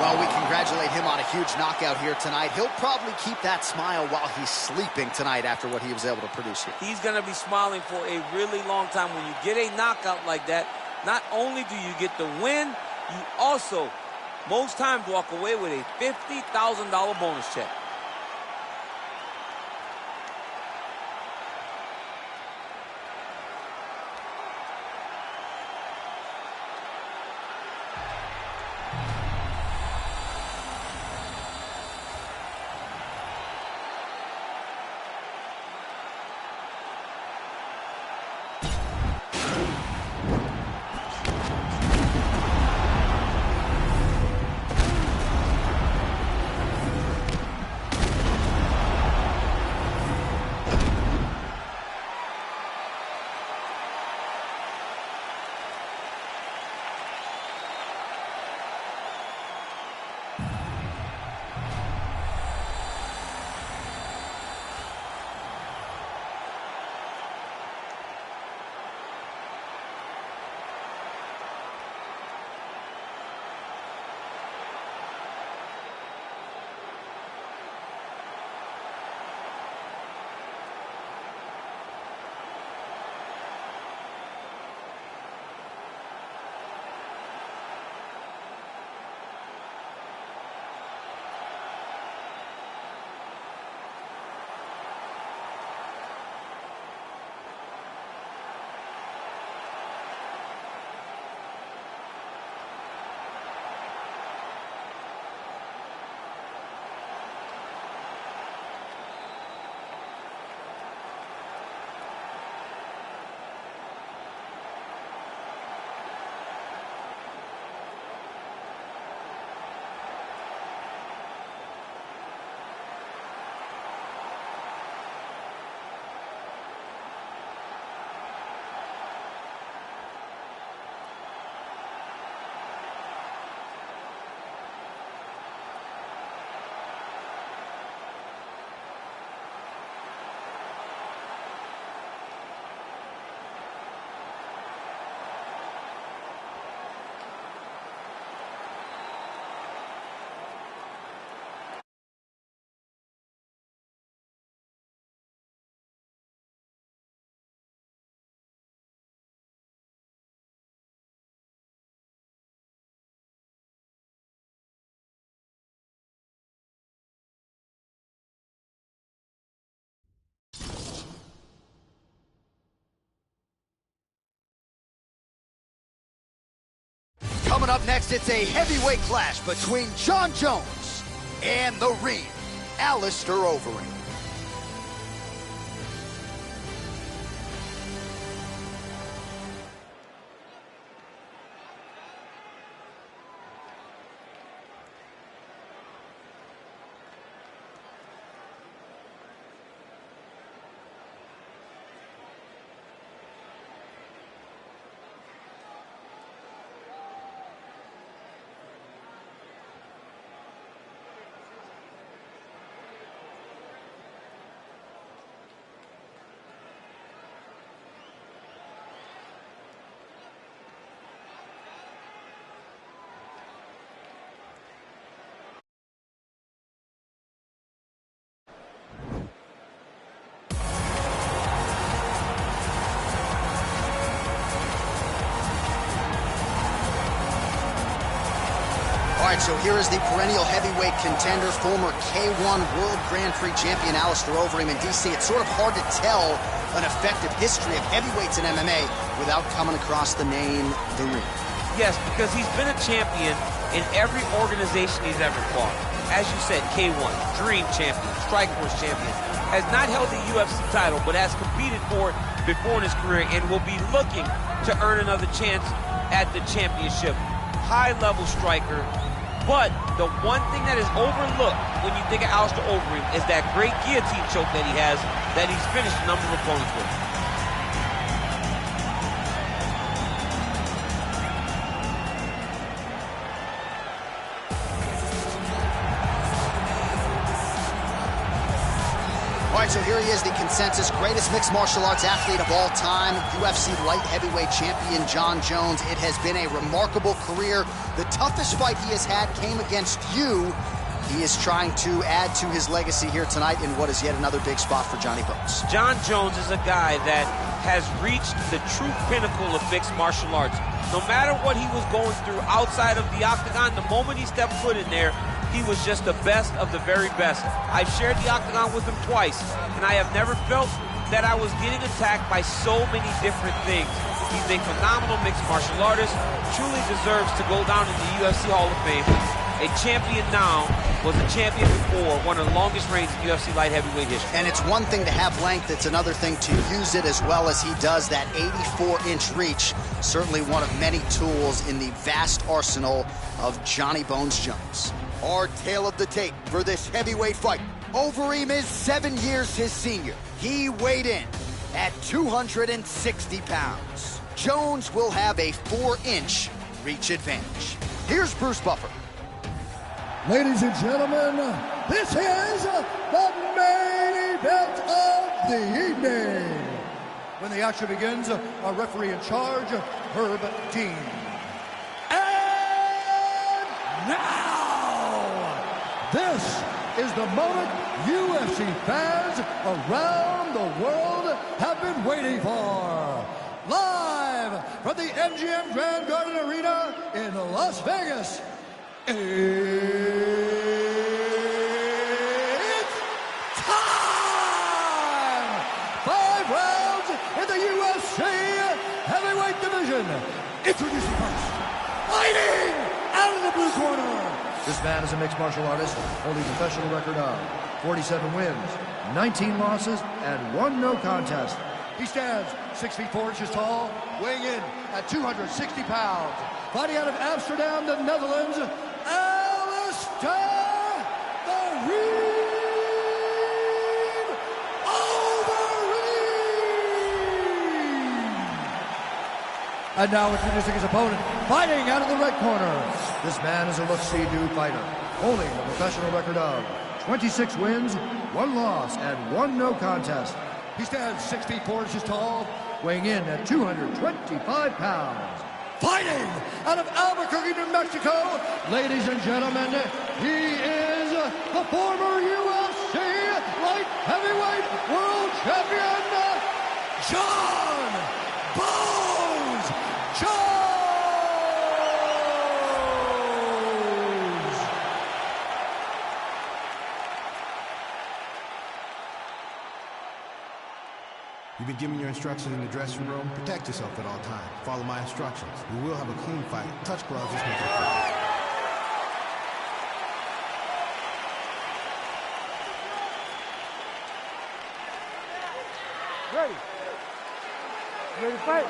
Speaker 1: Well, we congratulate him on a huge knockout here tonight. He'll probably keep that smile while he's sleeping tonight after what he was able to produce here.
Speaker 2: He's going to be smiling for a really long time. When you get a knockout like that, not only do you get the win, you also, most times, walk away with a $50,000 bonus check.
Speaker 1: Coming up next, it's a heavyweight clash between Jon Jones and the Reed, Alistair Overeem. right, so here is the perennial heavyweight contender, former K1 World Grand Prix champion Alistair Overeem in DC. It's sort of hard to tell an effective history of heavyweights in MMA without coming across the name The Ring.
Speaker 2: Yes, because he's been a champion in every organization he's ever fought. As you said, K1, Dream champion, Strikeforce champion, has not held the UFC title, but has competed for it before in his career and will be looking to earn another chance at the championship. High-level striker, but the one thing that is overlooked when you think of Alistair Overeem is that great guillotine choke that he has, that he's finished a number of opponents with.
Speaker 1: All right, so here he is, the consensus greatest mixed martial arts athlete of all time, UFC light heavyweight champion Jon Jones. It has been a remarkable career. The toughest fight he has had came against you. He is trying to add to his legacy here tonight in what is yet another big spot for Johnny Bones.
Speaker 2: Jon Jones is a guy that has reached the true pinnacle of mixed martial arts. No matter what he was going through outside of the octagon, the moment he stepped foot in there, he was just the best of the very best. I've shared the octagon with him twice, and I have never felt that I was getting attacked by so many different things. He's a phenomenal mixed martial artist, truly deserves to go down in the UFC Hall of Fame. A champion now, was a champion before, one of the longest reigns in UFC light heavyweight history.
Speaker 1: And it's one thing to have length, it's another thing to use it as well as he does. That 84-inch reach, certainly one of many tools in the vast arsenal of Johnny Bones Jones. Our tale of the tape for this heavyweight fight. Overeem is 7 years his senior. He weighed in at 260 pounds. Jones will have a 4-inch reach advantage. Here's Bruce Buffer.
Speaker 3: Ladies and gentlemen, this is the main event of the evening. When the action begins, our referee in charge, Herb Dean. And now, this is the moment UFC fans around the world have been waiting for. Live from the MGM Grand Garden Arena in Las Vegas. It's time! 5 rounds in the UFC heavyweight division. Introducing first, fighting out of the blue corner. This man is a mixed martial artist, holding a professional record of 47 wins, 19 losses, and 1 no contest. He stands 6 feet 4 inches tall, weighing in at 260 pounds. Fighting out of Amsterdam, the Netherlands, Alistair Overeem! And now introducing his opponent, fighting out of the red corner. This man is a look-see-do fighter, holding a professional record of 26 wins, 1 loss, and 1 no contest. He stands 6 feet 4 inches tall, weighing in at 225 pounds. Fighting out of Albuquerque, New Mexico, ladies and gentlemen, he is the former UFC light heavyweight world champion, Jon Bones Jones!
Speaker 8: You've been given your instructions in the dressing room. Protect yourself at all times. Follow my instructions. We will have a clean fight. Touch gloves, just make it clean.
Speaker 5: Ready. Ready to fight.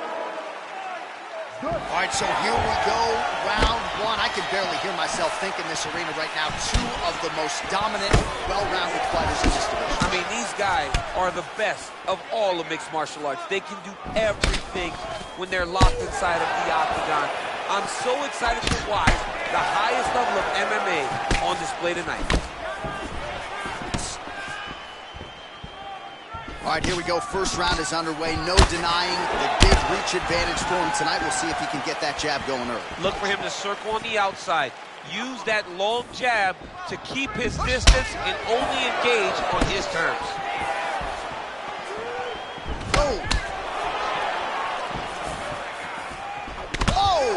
Speaker 5: Good.
Speaker 1: All right, so here we go, round 1. I can barely hear myself think in this arena right now. 2 of the most dominant, well-rounded fighters in this division.
Speaker 2: I mean, these guys are the best of all of mixed martial arts. They can do everything when they're locked inside of the octagon. I'm so excited to watch the highest level of MMA on display tonight.
Speaker 1: All right, here we go. First round is underway. No denying the big reach advantage for him tonight. We'll see if he can get that jab going early.
Speaker 2: Look for him to circle on the outside. Use that long jab to keep his distance and only engage on his terms.
Speaker 1: Oh! Oh!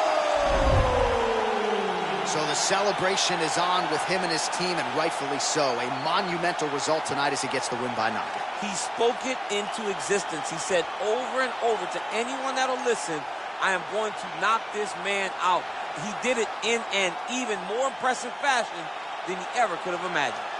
Speaker 1: the celebration is on with him and his team, and rightfully so. A monumental result tonight as he gets the win by knockout.
Speaker 2: He spoke it into existence. He said over and over to anyone that'll listen, I am going to knock this man out. He did it in an even more impressive fashion than he ever could have imagined.